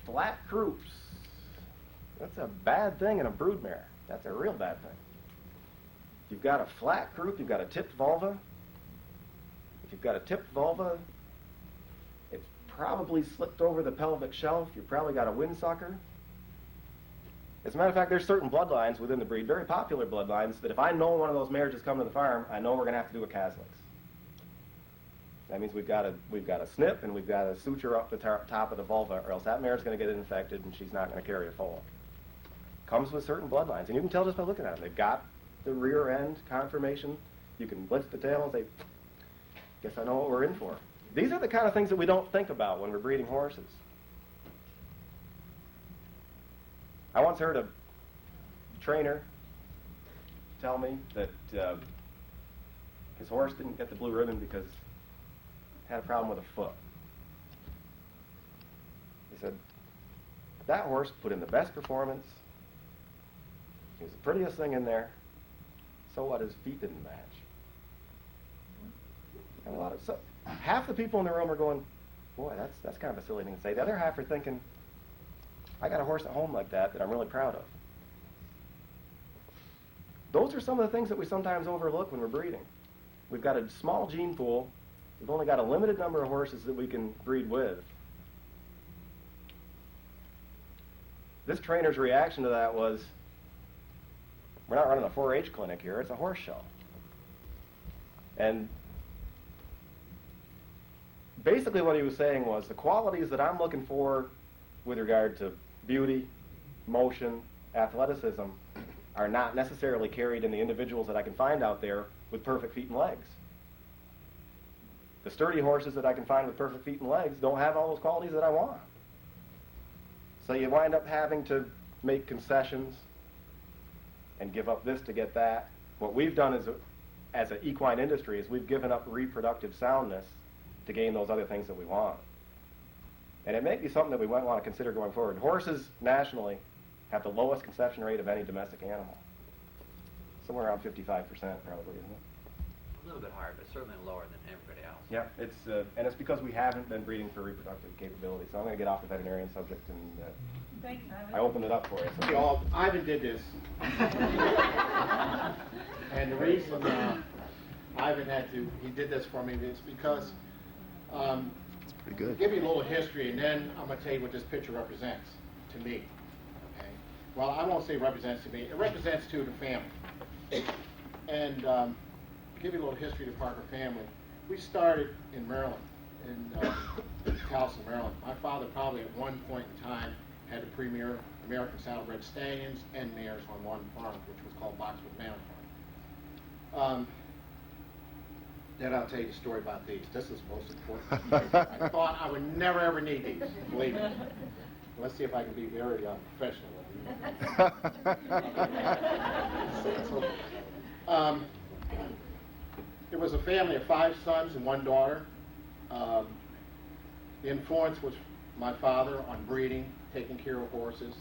flat croups. That's a bad thing in a broodmare. That's a real bad thing. You've got a flat croup, you've got a tipped vulva. If you've got a tipped vulva, it's probably slipped over the pelvic shelf. You've probably got a windsucker. As a matter of fact, there's certain bloodlines within the breed, very popular bloodlines, that if I know one of those mares is coming to the farm, I know we're going to have to do a Caslix. That means we've got to snip and we've got to suture up the top of the vulva, or else that mare's going to get infected and she's not going to carry a foal. Comes with certain bloodlines, and you can tell just by looking at them. They've got the rear end conformation. You can lift the tail and say, guess I know what we're in for. These are the kind of things that we don't think about when we're breeding horses. I once heard a trainer tell me that his horse didn't get the blue ribbon because he had a problem with a foot. He said, that horse put in the best performance. He was the prettiest thing in there. So what? His feet didn't match. And half the people in the room are going, boy, that's kind of a silly thing to say. The other half are thinking, I got a horse at home like that I'm really proud of. Those are some of the things that we sometimes overlook when we're breeding. We've got a small gene pool. We've only got a limited number of horses that we can breed with. This trainer's reaction to that was, we're not running a 4-H clinic here, it's a horse show. And basically what he was saying was the qualities that I'm looking for with regard to beauty, motion, athleticism are not necessarily carried in the individuals that I can find out there with perfect feet and legs. The sturdy horses that I can find with perfect feet and legs don't have all those qualities that I want. So you wind up having to make concessions and give up this to get that. What we've done as an equine industry is we've given up reproductive soundness to gain those other things that we want. And it may be something that we might want to consider going forward. Horses nationally have the lowest conception rate of any domestic animal. Somewhere around 55% probably, isn't it? A little bit higher, but certainly lower than everybody else. Yeah, and it's because we haven't been breeding for reproductive capability. So I'm going to get off the veterinarian subject, and Thanks, Ivan. I opened it up for you. Okay, all, Ivan did this. And the reason Ivan he did this for me is because, Pretty good. give you a little history, and then I'm going to tell you what this picture represents to me. Okay? Well, I won't say represents to me. It represents to the family. And give you a little history of the Parker family. We started in Maryland, in Towson, Maryland. My father probably at one point in time had the premier American saddlebred stallions and mares on one farm, which was called Boxwood Manor Farm. Then I'll tell you the story about these. This is the most important. I thought I would never ever need these, believe me. Let's see if I can be very professional with these. It was a family of 5 sons and 1 daughter. The influence was my father on breeding, taking care of horses.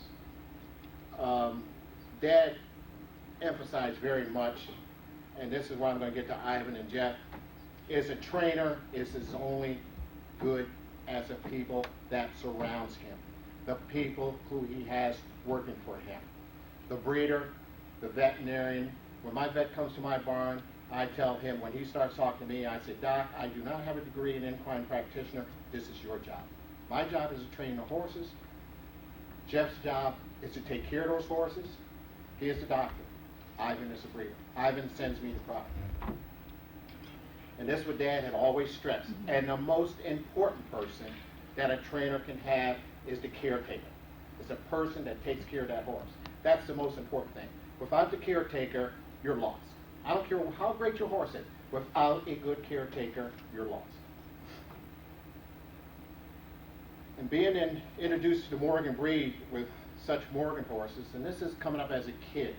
Dad emphasized very much, and this is where I'm going to get to Ivan and Jeff, is a trainer is as only good as the people that surrounds him, the people who he has working for him. The breeder, the veterinarian. When my vet comes to my barn, I tell him, when he starts talking to me, I say, Doc, I do not have a degree in equine practitioner. This is your job. My job is to train the horses. Jeff's job is to take care of those horses. He is the doctor. Ivan is the breeder. Ivan sends me the product. And this is what Dad had always stressed. And the most important person that a trainer can have is the caretaker. It's a person that takes care of that horse. That's the most important thing. Without the caretaker, you're lost. I don't care how great your horse is. Without a good caretaker, you're lost. And being introduced to the Morgan breed with such Morgan horses, and this is coming up as a kid.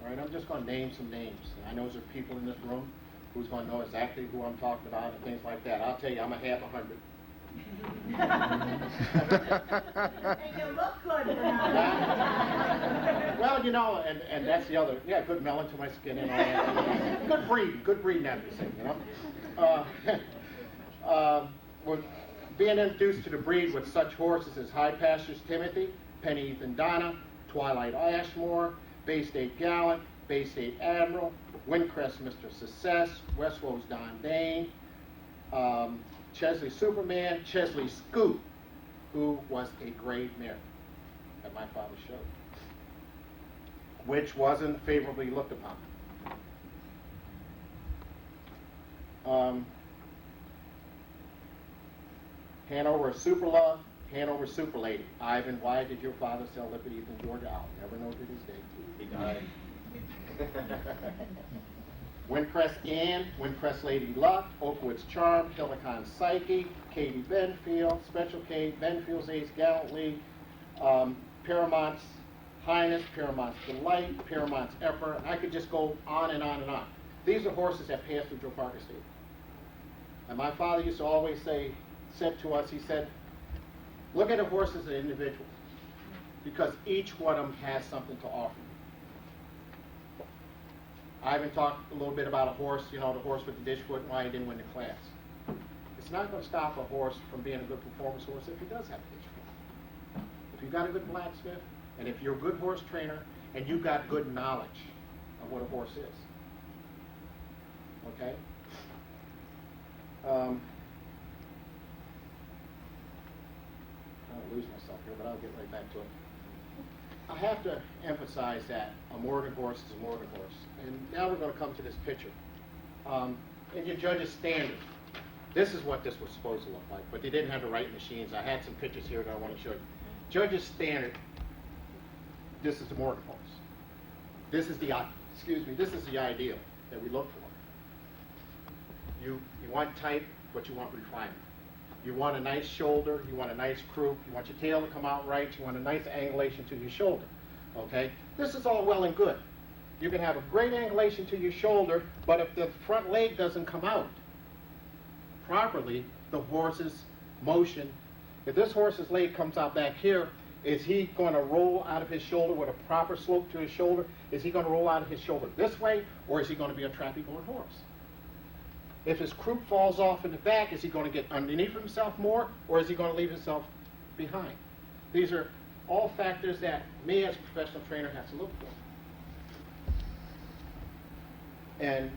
All right, I'm just going to name some names. And I know there's people in this room who's going to know exactly who I'm talking about and things like that. I'll tell you, I'm a half 100. And you look good for now. Well, you know, and that's the other, yeah, good melon to my skin and all that. Good breeding, everything, you know. With being introduced to the breed with such horses as High Pastures Timothy, Penny Ethan Donna, Twilight Ashmore, Bay State Gallant, Bay State Admiral, Windcrest Mr. Success, Westwold's Don Dane, Chesley Superman, Chesley Scoop, who was a grade mare that my father showed, which wasn't favorably looked upon. Hanover Super Love, Hanover Super Lady. Ivan, why did your father sell Liberty in Georgia? I'll never know to this day. He died. Windcrest Ann, Windcrest Lady Luck, Oakwood's Charm, Helicon Psyche, Katie Benfield, Special K, Benfield's Ace Gallantly, Paramount's Highness, Paramount's Delight, Paramount's Emperor, and I could just go on and on and on. These are horses that passed through Joe Parker Stables. And my father used to always said to us, he said, look at the horses as individuals, because each one of them has something to offer you. Ivan talked a little bit about a horse, you know, the horse with the dish foot and why he didn't win the class. It's not going to stop a horse from being a good performance horse if he does have a dish foot. If you've got a good blacksmith, and if you're a good horse trainer, and you've got good knowledge of what a horse is. Okay? I'll lose myself here, but I'll get right back to it. I have to emphasize that a Morgan horse is a Morgan horse. And now we're going to come to this picture. In your judge's standard, this is what this was supposed to look like, but they didn't have the right machines. I had some pictures here that I want to show you. Judge's standard, this is the Morgan horse. This is the, this is the ideal that we look for. You want type, but you want refinement. You want a nice shoulder, you want a nice croup, you want your tail to come out right, you want a nice angulation to your shoulder, okay? This is all well and good. You can have a great angulation to your shoulder, but if the front leg doesn't come out properly, the horse's motion If this horse's leg comes out back here, is he going to roll out of his shoulder with a proper slope to his shoulder? Is he going to roll out of his shoulder this way, or is he going to be a trappy-born horse? If his croup falls off in the back, is he going to get underneath himself more, or is he going to leave himself behind? These are all factors that me as a professional trainer has to look for. And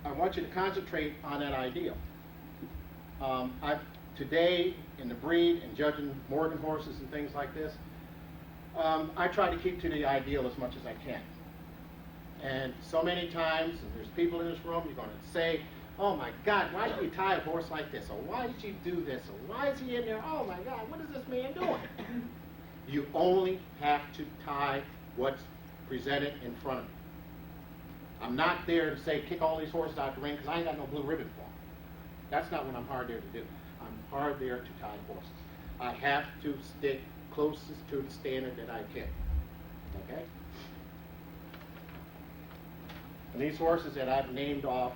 I want you to concentrate on that ideal. Today, in the breed and judging Morgan horses and things like this, I try to keep to the ideal as much as I can. And so many times, and there's people in this room, you're going to say, oh my God, why did you tie a horse like this? Or why did you do this? Or why is he in there? Oh my God, what is this man doing? You only have to tie what's presented in front of you. I'm not there to say, kick all these horses out the ring, because I ain't got no blue ribbon for them. That's not what I'm hard there to do. I'm hard there to tie horses. I have to stick closest to the standard that I can. Okay? And these horses that I've named off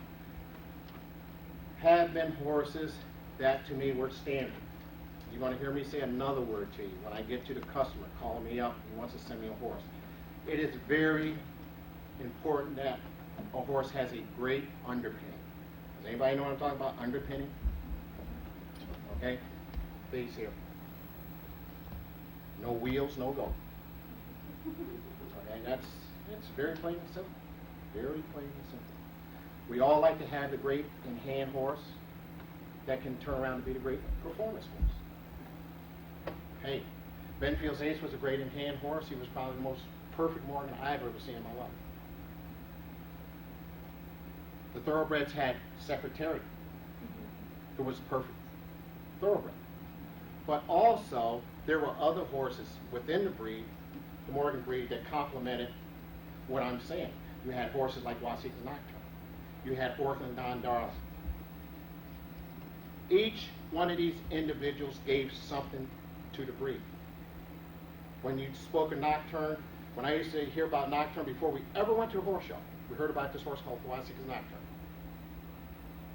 have been horses that to me were standard. You're going to hear me say another word to you when I get to the customer calling me up and wants to send me a horse. It is very important that a horse has a great underpinning. Does anybody know what I'm talking about, underpinning? Okay? Please here. No wheels, no go. Okay, it's very plain and simple. Very plain and simple. We all like to have the great in-hand horse that can turn around and be the great performance horse. Hey, Benfield's Ace was a great in-hand horse. He was probably the most perfect Morgan I've ever seen in my life. The thoroughbreds had Secretary, who was perfect thoroughbred. But also, there were other horses within the breed, the Morgan breed, that complemented what I'm saying. You had horses like Wasika's Nocturne. You had Ortland Don Darling. Each one of these individuals gave something to the breed. When you spoke of Nocturne, when I used to hear about Nocturne before we ever went to a horse show, we heard about this horse called Wasika's Nocturne.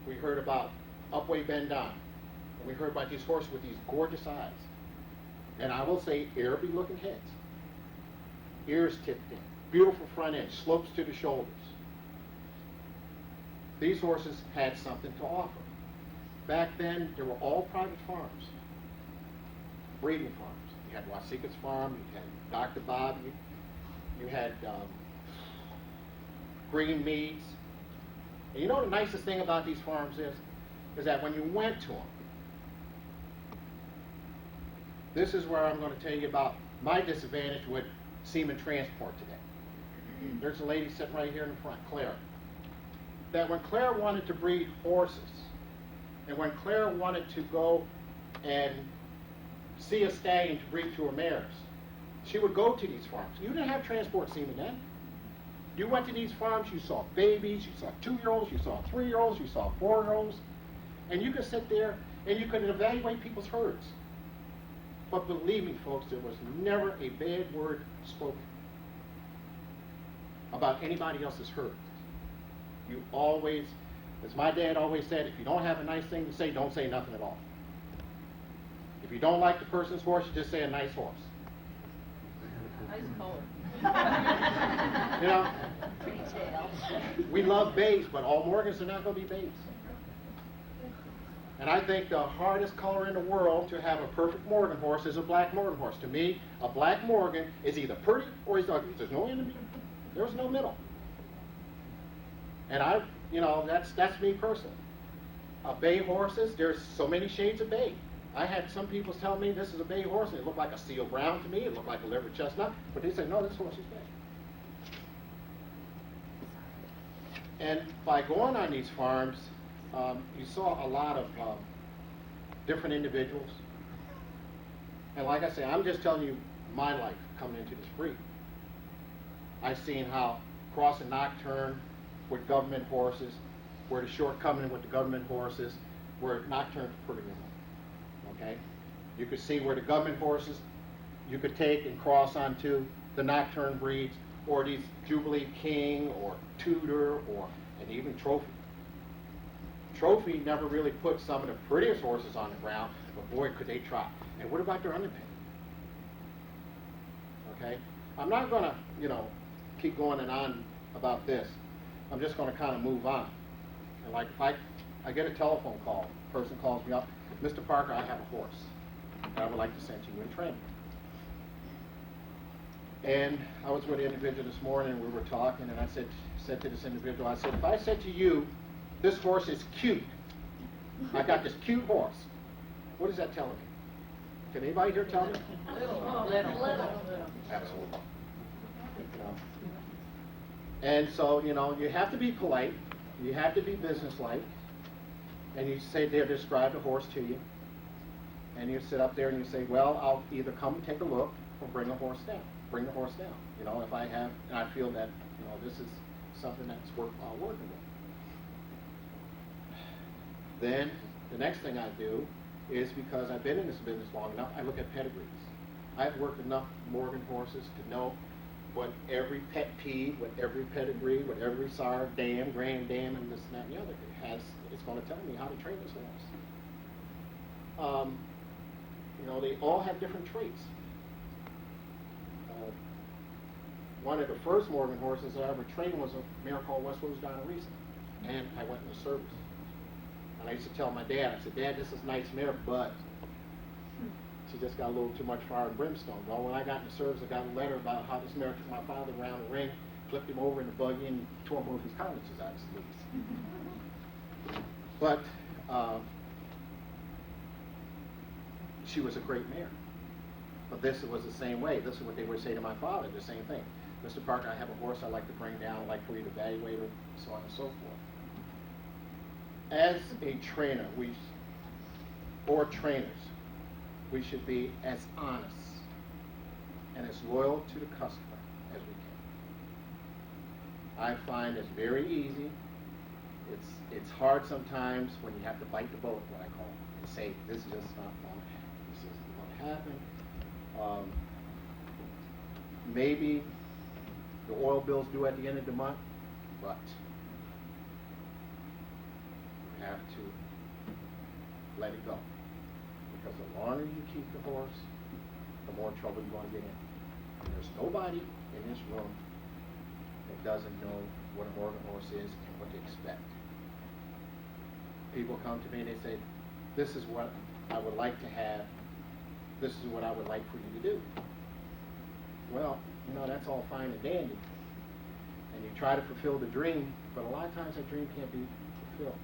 We heard about Upway Ben Don. And we heard about these horses with these gorgeous eyes. And I will say, Araby looking heads. Ears tipped in. Beautiful front end, slopes to the shoulders. These horses had something to offer. Back then, there were all private farms, breeding farms. You had Wasika's farm, you had Dr. Bob, you had Green Meads. And you know the nicest thing about these farms is that when you went to them, this is where I'm going to tell you about my disadvantage with semen transport today. There's a lady sitting right here in the front, Claire. That when Claire wanted to breed horses, and when Claire wanted to go and see a stallion to breed to her mares, she would go to these farms. You didn't have transport semen then. You went to these farms, you saw babies, you saw 2-year-olds, you saw 3-year-olds, you saw 4-year-olds, and you could sit there and you could evaluate people's herds. But believe me, folks, there was never a bad word spoken about anybody else's herd. You always, as my dad always said, if you don't have a nice thing to say, don't say nothing at all. If you don't like the person's horse, you just say a nice horse. Nice color. You know, Pretty tail. we love bays, but all Morgans are not going to be bays. And I think the hardest color in the world to have a perfect Morgan horse is a black Morgan horse. To me, a black Morgan is either pretty or he's ugly. There's no in the middle. There's no middle. And that's me personally. Bay horses, there's so many shades of bay. I had some people tell me this is a bay horse, and it looked like a seal brown to me. It looked like a liver chestnut. But they say, no, this horse is bay. And by going on these farms, you saw a lot of different individuals. And like I say, I'm just telling you my life coming into this breed. I've seen how crossing Nocturne with government horses, where the shortcoming with the government horses, where Nocturne's pretty good. Okay? You could see where the government horses you could take and cross onto the Nocturne breeds, or these Jubilee King, or Tudor, and even Trophy. Trophy never really put some of the prettiest horses on the ground, but boy, could they trot. And what about their underpinning? Okay? I'm not going to, keep going and on about this. I'm just going to kind of move on. And like if I get a telephone call, a person calls me up, Mr. Parker, I have a horse, and I would like to send to you in training. And I was with an individual this morning, and we were talking, and I said to this individual, I said, if I said to you, this horse is cute, I got this cute horse, what is that telling me? Can anybody here tell me? Little. Absolutely. And so, you have to be polite, you have to be businesslike, and you say they'll describe the horse to you, and you sit up there and you say, well, I'll either come and take a look or bring the horse down. Bring the horse down. If I have, and I feel that, this is something that's worthwhile working with. Then the next thing I do is, because I've been in this business long enough, I look at pedigrees. I've worked enough Morgan horses to know what every pet peeve, what every pedigree, what every sire, dam, grand dam, and this and that and the other has. It's going to tell me how to train this horse. They all have different traits. One of the first Morgan horses I ever trained was a mare called West Rose Gonorrhea, and I went into service. And I used to tell my dad, I said, Dad, this is a nice mare, but she just got a little too much fire and brimstone. Well, when I got into service, I got a letter about how this mare took my father around the ring, flipped him over in the buggy, and tore both his cartilages out of his knees. But she was a great mare. But this was the same way. This is what they would say to my father, the same thing. Mr. Parker, I have a horse I'd like to bring down, I'd like for you to evaluate her, so on and so forth. As a trainer, or trainers, we should be as honest and as loyal to the customer as we can. I find it's very easy. It's hard sometimes when you have to bite the bullet, what I call it, and say, this is just not going to happen. This isn't going to happen. Maybe the oil bill's due at the end of the month, but you have to let it go. Because the longer you keep the horse, the more trouble you're going to get in. And there's nobody in this room that doesn't know what a Morgan horse is and what to expect. People come to me and they say, this is what I would like to have. This is what I would like for you to do. Well, that's all fine and dandy. And you try to fulfill the dream, but a lot of times that dream can't be fulfilled.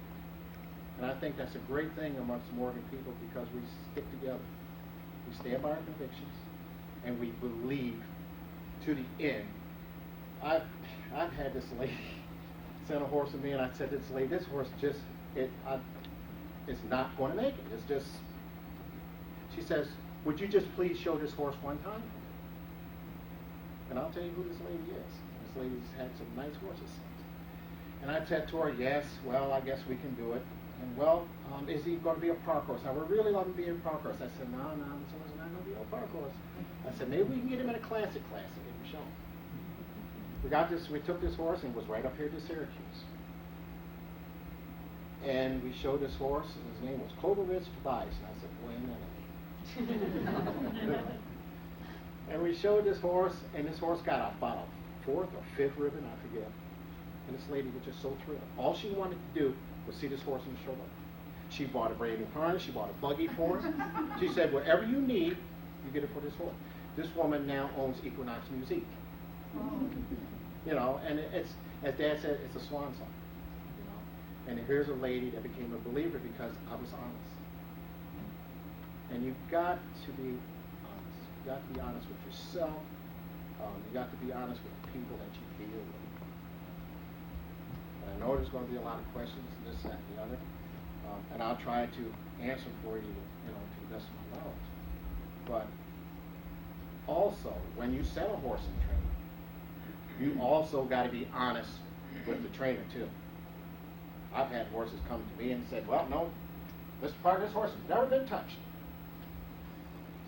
And I think that's a great thing amongst Morgan people, because we stick together. We stand by our convictions, and we believe to the end. I've had this lady send a horse to me, and I said to this lady, this horse it's not going to make it. It's just, she says, would you just please show this horse one time? And I'll tell you who this lady is. This lady's had some nice horses since. And I said to her, yes, well, I guess we can do it. And well, is he going to be a park horse? I would really love him to be a park horse. I said, no, this horse is not going to be a park horse. I said, maybe we can get him in a classic class and get him shown. We took this horse and it was right up here to Syracuse. And we showed this horse, and his name was Cloverridge Tobias. And I said, boy, ain't that a And we showed this horse, and this horse got about a fourth or fifth ribbon, I forget. And this lady was just so thrilled. All she wanted to do was see this horse in the show. She bought a brand new harness. She bought a buggy for him. She said, whatever you need, you get it for this horse. This woman now owns Equinox Music. And it's, as Dad said, it's a swan song. And here's a lady that became a believer because I was honest. And you've got to be honest. You've got to be honest with yourself. You've got to be honest with the people that you deal with. And I know there's going to be a lot of questions, this, that, and the other. And I'll try to answer for you, to the best of my knowledge. But also, when you sell a horse in training, you also got to be honest with the trainer, too. I've had horses come to me and said, well, no, Mr. Parker, this horse has never been touched.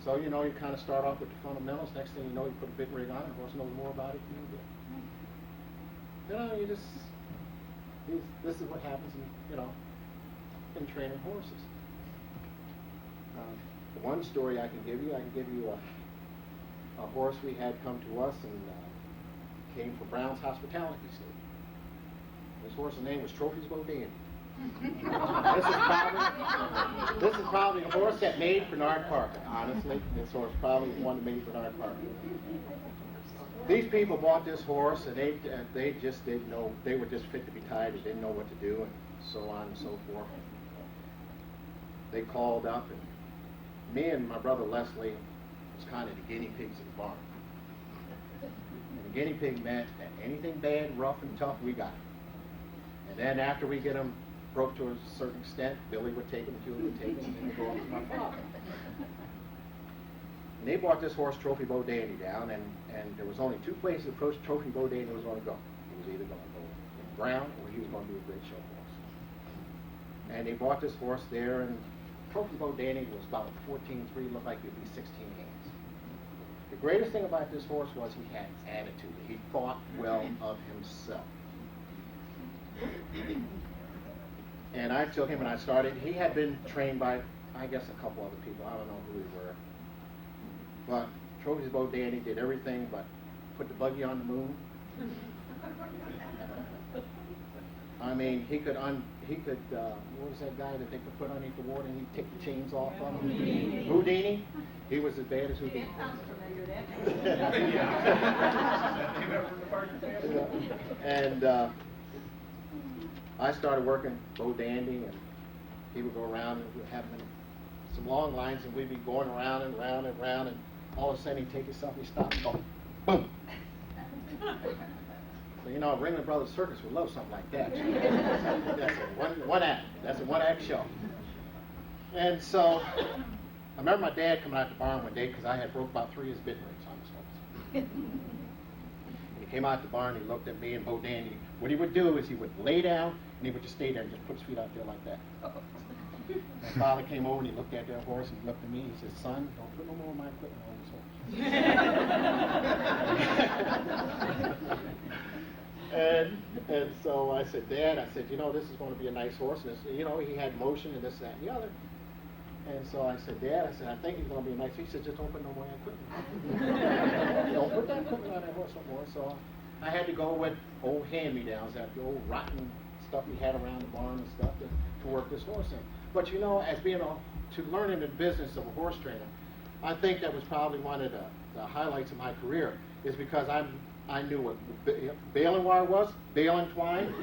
So, you kind of start off with the fundamentals. Next thing you know, you put a big rig on, and the horse knows more about it than you do. This is what happens, and, in training horses. One story I can give you a horse we had come to us and came from Brown's Hospitality State. This horse's name was Trophy's Bodine. This is probably a horse that made Bernard Parker, honestly. This horse probably the one that made Bernard Parker. These people bought this horse and they just didn't know, they were just fit to be tied, they didn't know what to do, and so on and so forth. They called up, and me and my brother Leslie was kind of the guinea pigs of the barn. And the guinea pig meant that anything bad, rough, and tough, we got it. And then after we get them broke to a certain extent, Billy would take them, Julie would take them, and then they'd go off to my father. And they brought this horse, Trophy Bo Dandy, down, and there was only two places Trophy Bo Dandy was going to go. He was either going to go in Brown or he was going to be a great show horse. And they bought this horse there, and Trophy Bo Dandy was about 14.3, looked like he'd be 16 hands. The greatest thing about this horse was he had attitude. He thought well of himself. And I took him and I started. He had been trained by, I guess, a couple other people. I don't know who they were. But Trophy's Bo Dandy did everything but put the buggy on the moon. I mean, he could, what was that guy that they could put underneath the water and he'd take the chains off of him? Houdini. He was as bad as Houdini. And I started working Bo Dandy, and he would go around and we'd have some long lines, and we'd be going around and round and round, and all of a sudden he'd take himself, he'd stop, and go, boom. So, you know, Ringling Brothers Circus would love something like that. That's a one act. That's a one-act show. And so, I remember my dad coming out the barn one day because I had broke about 3 of his bit rings on this horse. He came out the barn, he looked at me and Bo Dandy. What he would do is he would lay down and he would just stay there and just put his feet out there like that. My father came over and he looked at that horse and he looked at me and he said, "Son, don't put no more of my equipment on this horse." And so I said, "Dad," I said, "you know, this is going to be a nice horse." And this, you know, he had motion and this, that, and the other. And so I said, "Dad," I said, "I think he's going to be a nice." He said, "Just don't put no more equipment. Don't put that equipment on that horse no more." So I had to go with old hand-me-downs, that the old rotten stuff we had around the barn and stuff to work this horse in. But you know, as being to learning the business of a horse trainer, I think that was probably one of the highlights of my career, is because I knew what baling wire was, baling twine,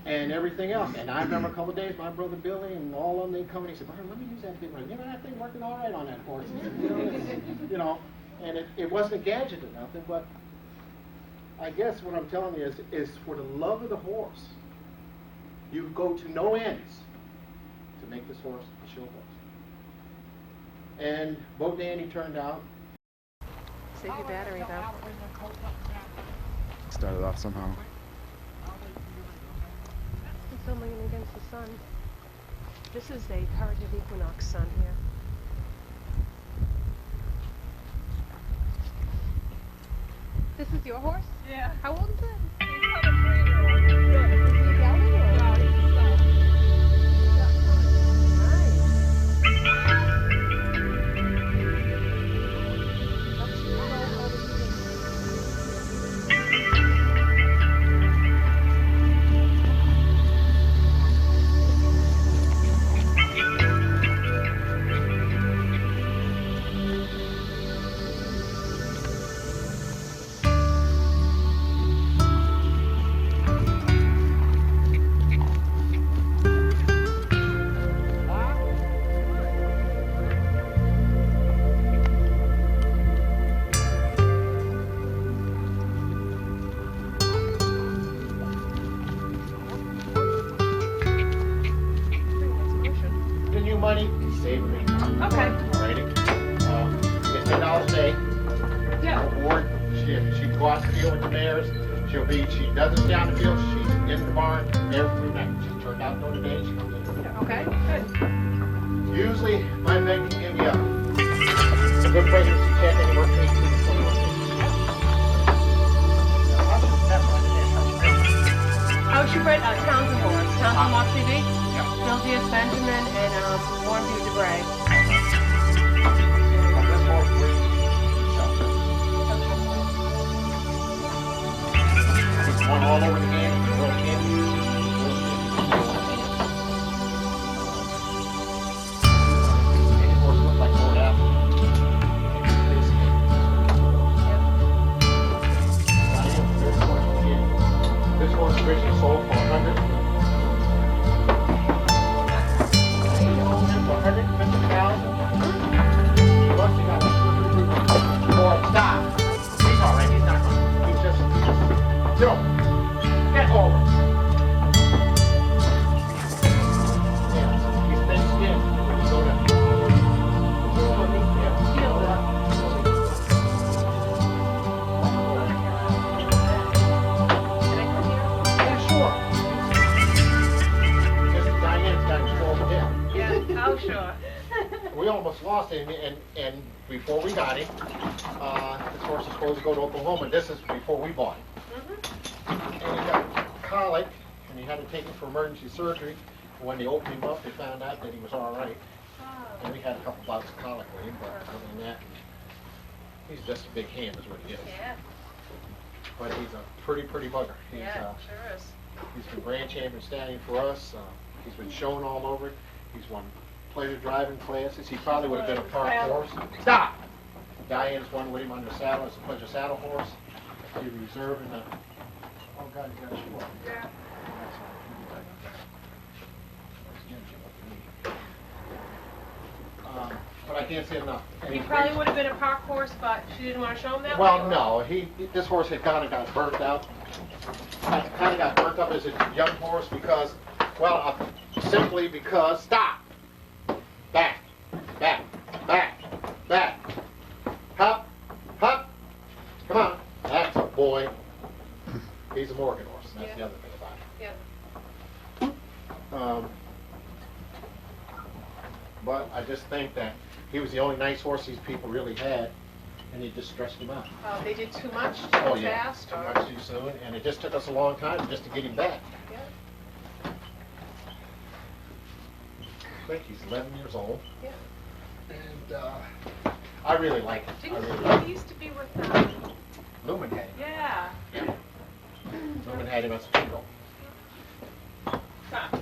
and everything else. And I remember a couple of days, my brother Billy and all of them, they come and he said, "Brian, let me use that bit right. You know, that thing working all right on that horse." You know, and it wasn't a gadget or nothing, but I guess what I'm telling you is for the love of the horse, you go to no ends to make this horse a show horse. And Bo Dandy turned out. Save your battery though. Started off somehow. I'm filming it against the sun. This is a Heritage Equinox sun here. This is your horse? Yeah. How old is it? He's not a breeder. Is he a gelding or? No, he's a stud. Money, save me. Okay. Alrighty. It's $10 a day. Yeah. Award. She go out to the field with the mares. She doesn't stay on the field. She's in the barn every night. She's turned out during the day. She comes in. Okay, good. Usually, my men can give you a good pregnancy check anywhere between 2 to 21 days. Oh, she bred Townsend horse. Townsend Walk TV? Yeah. Built Algiers Benjamin and Warmview DeBray. This horse breeds He's won all over the game. World champion. Any horse looks like Ford Apple. This horse originally sold for 100. For 150,000. Plus he got for a stop. He's all right. He's not going. He's just Joe. Get over. Yeah, he's thin skinned. So that. Yeah, sure. Just Diane's got control of him. Yeah, oh sure. We almost lost him, and before we got him, this horse was supposed to go to Oklahoma. This is before we bought him. And he got colic, and he had to take him for emergency surgery. When they opened him up, they found out that he was all right. And we had a couple bouts of colic with him, but other than that, he's just a big hand is what he is. Yeah, But he's a pretty bugger. He's, yeah, sure is. He's been grand champion stallion for us. He's been shown all over. He's won pleasure driving classes. He probably would have been a park horse. Stop! Diane's won with him on the saddle as a pleasure saddle horse. He reserved in the. Oh God, you got a shoe on. Yeah. But I can't say enough. He probably would have been a park horse, but she didn't want to show him that Well, way? no. This horse had kind of got burnt out. Kind of got burnt up as a young horse because, well, simply because. Stop. Back. Hop. Come on. That's a boy. He's a Morgan horse. That's Yeah. the other thing about it. Yeah. But I just think that he was the only nice horse these people really had, and he just stretched him out. Oh, they did too much, too Oh yeah, fast? too or- much too soon, and it just took us a long time just to get him back. Yeah, I think he's 11 years old, yeah. and I really like him. I Didn't really he, like he used to be with Lumen had him. Yeah. Lumen had him as a single. Stop.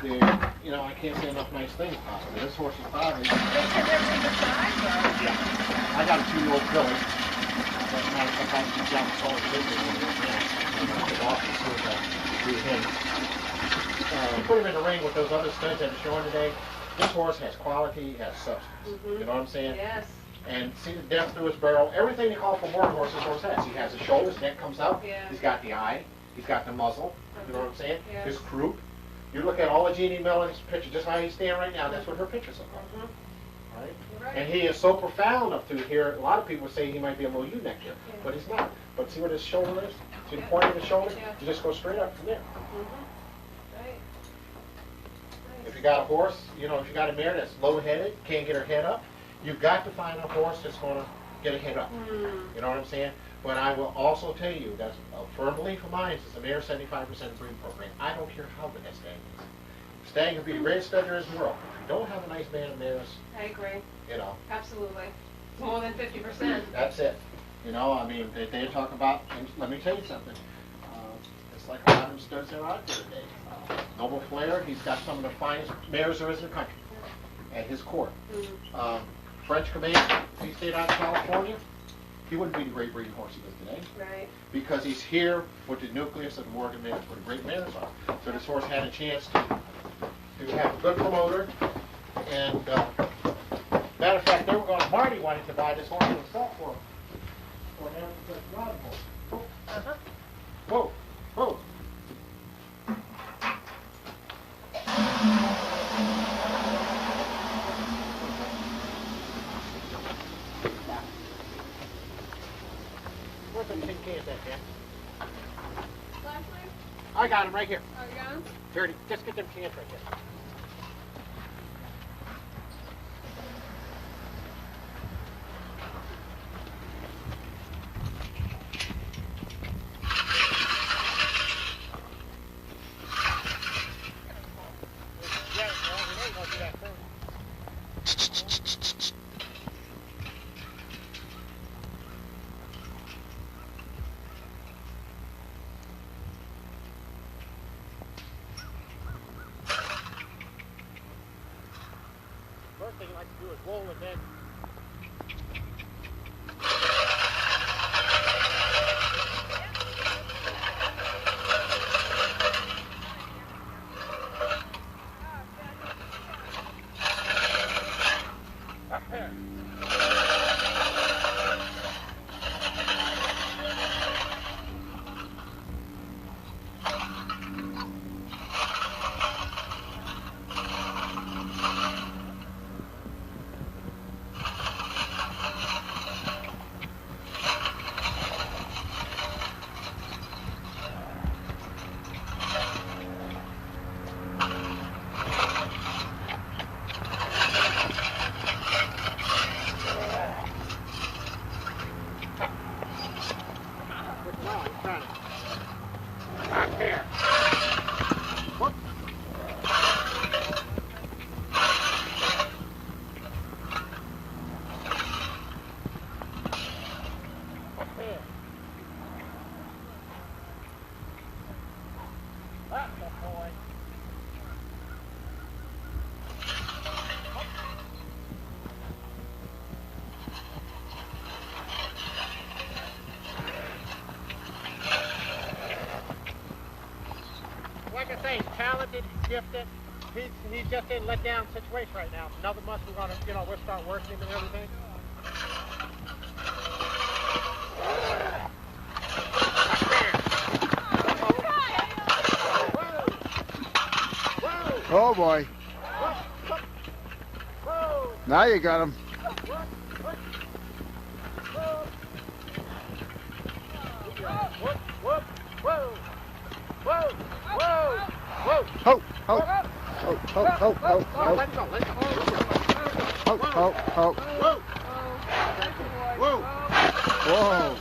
You know, I can't say enough nice things about him. This horse is probably. They said they're from the size, or? Yeah. I got a 2-year-old filly. That's not sometimes she's down the soul business when it's put him in the ring with those other studs that are showing today. This horse has quality, has substance. You know what I'm saying? Yes. And see the depth through his barrel. Everything they call for Morgan horse, this horse has. He has his shoulders, neck comes out. Yeah. He's got the eye. He's got the muzzle. You know what I'm saying? Yeah. His croup. You look at all of Jeannie Mellon's pictures, just how he's standing right now, that's what her pictures look like. Right? You're right. And he is so profound up through here, a lot of people say he might be a little U-neck here, but he's not. But see what his shoulder is? See the point of his shoulder? Yeah. You just go straight up from there. Right. If you got a horse, you know, if you got a mare that's low-headed, can't get her head up, you've got to find a horse that's going to get a head up. You know what I'm saying? But I will also tell you, that's a firm belief of mine, is the mare 75% breeding program. I don't care how good that stag is. Stag can be the greatest stud there is in the world. If you don't have a nice band of mares, I agree. you know, Absolutely. It's more than 50%. that's it. You know, I mean, they talk about, and let me tell you something. It's like a lot of them studs that are out there today. Noble Flair, he's got some of the finest mares there is in the country at his court. French Command, if he stayed out in California, he wouldn't be the great breeding horse he is today. Right. Because he's here with the nucleus of the Morgan mares, where the great mares are. So this horse had a chance to have a good promoter. And matter of fact, they were going. Marty wanted to buy this horse himself for an amateur riding horse. Whoa, whoa. Where's the tin cans at, Dan? Flashlight? I got him right here. Oh, you got 'em? 30. Just get them cans right there. First thing you like to do is roll and then. Like I say, he's talented, he's gifted. He's just in a let down situation right now. Another month we're gonna, we'll start working him and everything. Oh boy. Now you got him. Ho, ho, ho, ho, ho, ho, ho. Let go, let go. Ho, ho, ho. Whoa. Whoa.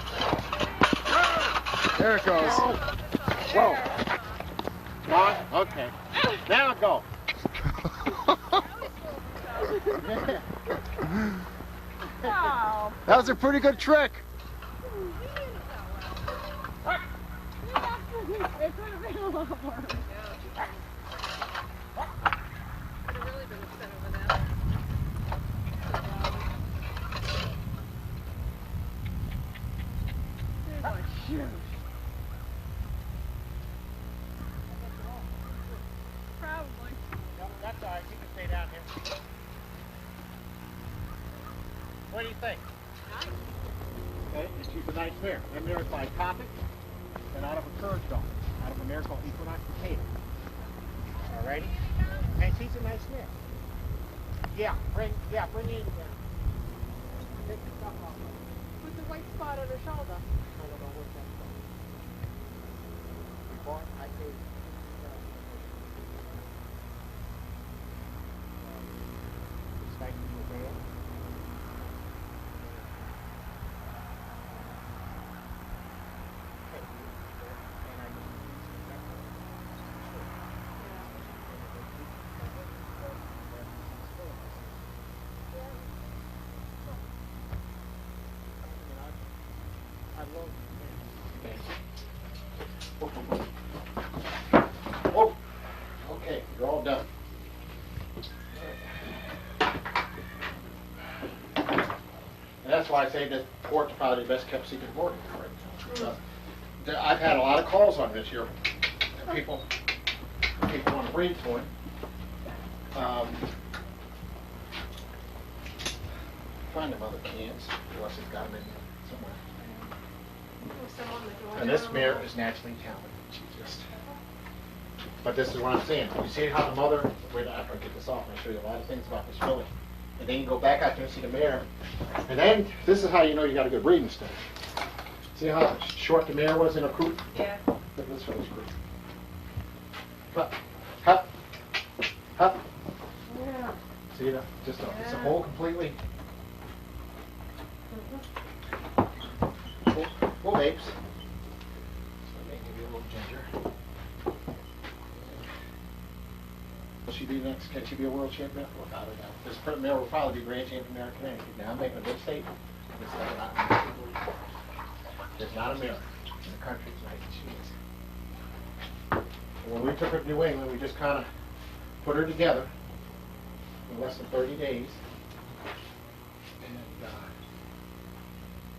There it goes. Whoa. One, okay. Now go. Wow. That was a pretty good trick. It could have been a lot more. Could have really been upset over that. They're like, shoot. Probably. That's all right, you can stay down here. What do you think? Okay, she's a nice mare. That mare is by Topic and out of a curve dog, out of a mare called Equinox Potato. Alrighty? And she's a nice mare. Yeah, bring it down. Take the stuff off. With the white spot on her shoulder. I don't know what's that from. Before I gave it's like the mare. Oh, okay, you're all done. And that's why I say that port's probably the best kept secret in Oregon right now. I've had a lot of calls on this here. People want to breed to him. Find them other cans, unless he's got them in somewhere. And this mare is naturally talented. She just. But this is what I'm saying. You see how the mother. Wait, after I get this off, I'll show you a lot of things about this filly. And then you go back out there and see the mare. And then this is how you know you got a good breeding stud. See how short the mare was in a croup? Yeah. Look at this filly's croup. Hup, hup, hup. Yeah. See that? Just it's a whole completely. Well, apes. So maybe give you a little ginger. Will she be next? Can she be a world champion? Without a doubt. This mare will probably be grand champion of American Connecticut. Now I'm making a big statement. There's not a mare in the country tonight that she is. And when we took her to New England, we just kind of put her together. We less than 30 days. And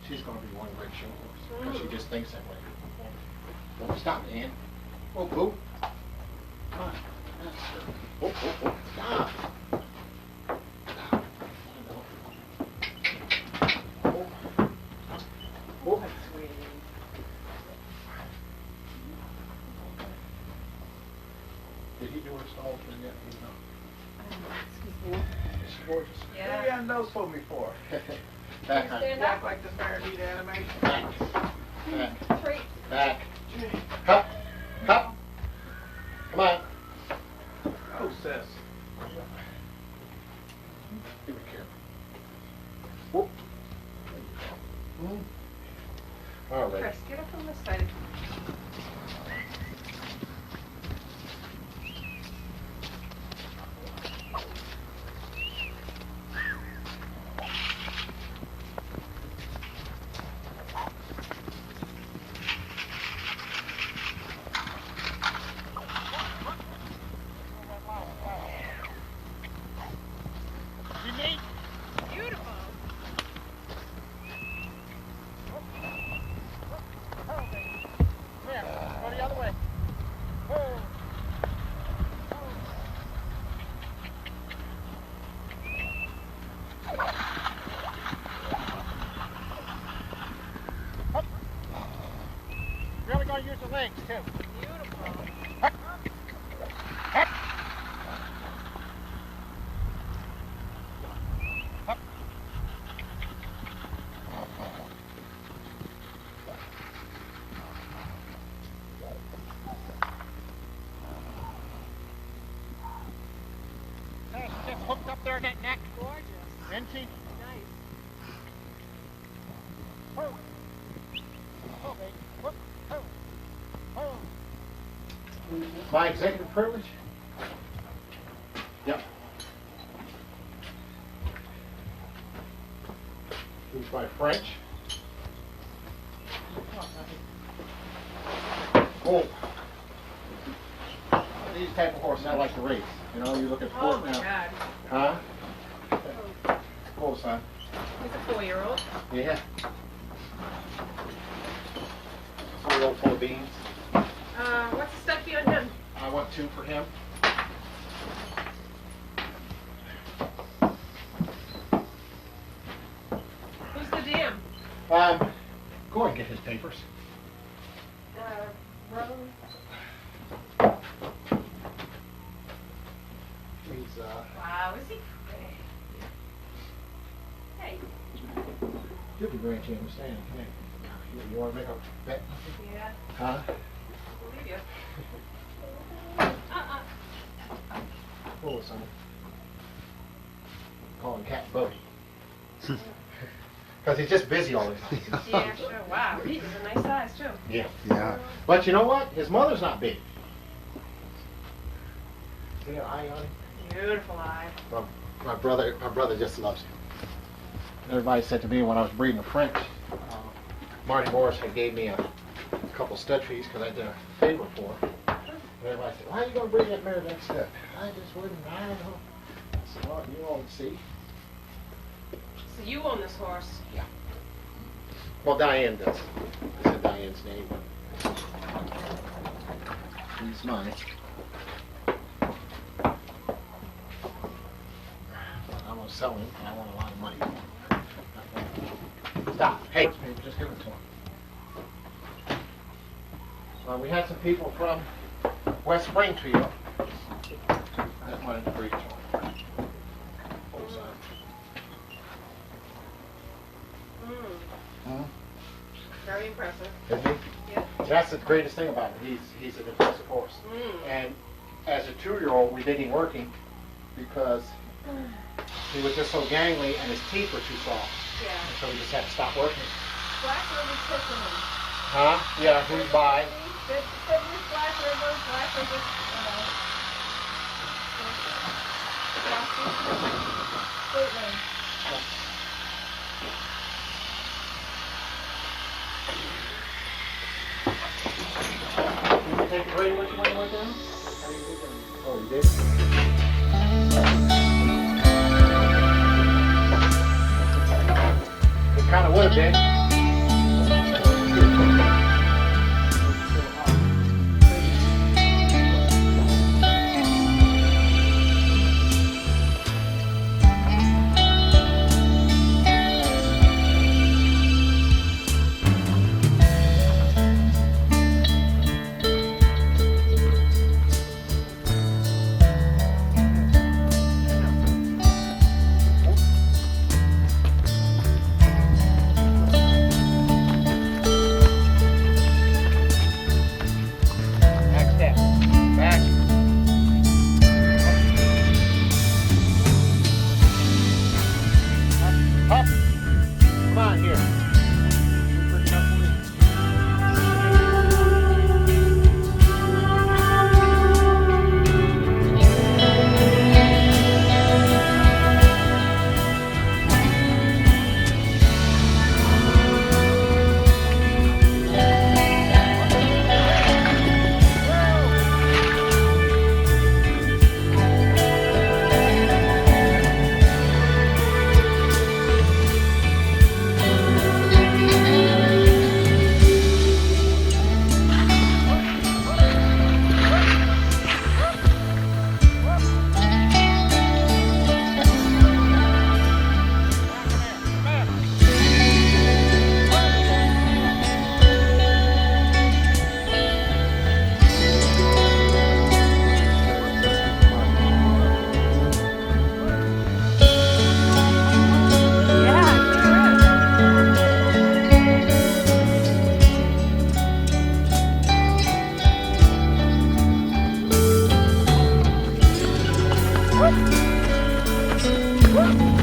she's going to be one great show horse because she just thinks that way. Don't stop, Ann. Oh, boo. Come on. That's her. Oh, oh, oh. Stop. Stop. Oh. Oh. Did he do her stall thing yet? No. Excuse me. Is she gorgeous? Yeah. What are you on those for me for? Back, Stand honey. up. Act like the Faraday animation. Back. Back. Treat. Back. Up. Up. Come on. Oh, sis. Be careful. Whoop. All right. Chris, get up on this side. Really going to use the legs, too. Just hooked up there in that neck. Gorgeous. Isn't she? Nice. Oh, baby. Whoop. Oh. Oh. My executive privilege? Yep. He's my French. Oh. These type of horses I like to race. You know, you look at Oh sport my now. God. Huh? Cool, son. He's a 4-year-old. Yeah. 4-year-old full of beans. What's the step fee on him? I want 2 for him. Who's the dam? Go and get his papers. Rose. He's, Wow, is he pretty? Hey. you'll be great to understand, can't you? You want to make a bet? Yeah, Huh? believe you. Cool, son. Call him Cat Bodie. Because he's just busy all the time. Yeah, sure. Wow, he's a nice size, too. Yeah. Yeah. But you know what? His mother's not big. See her eye on him? Beautiful eye. My brother just loves him. Everybody said to me when I was breeding a French, Marty Morris had gave me a couple stud fees because I did a favor for him. And everybody said, why are you going to breed that mare that stud? I just wouldn't, I don't know. I said, well, you all see. So you own this horse? Yeah. Well, Diane does. I said Diane's name. He's mine. I'm going to sell him. I want a lot of money for him. Stop. Hey, just give it to him. We had some people from West Springfield that wanted to breed to him. Hold on. Very impressive. Isn't he? Yeah. That's the greatest thing about him. He's an impressive horse. And as a 2-year-old, we did him working because he was just so gangly and his teeth were too soft. Yeah. So we just had to stop working. Black ribbons kissing him. Huh? Yeah, who's by? Good fitness, black ribbons, Bootleg. Did you take the radio with you when you went down? Oh, you did? Woo!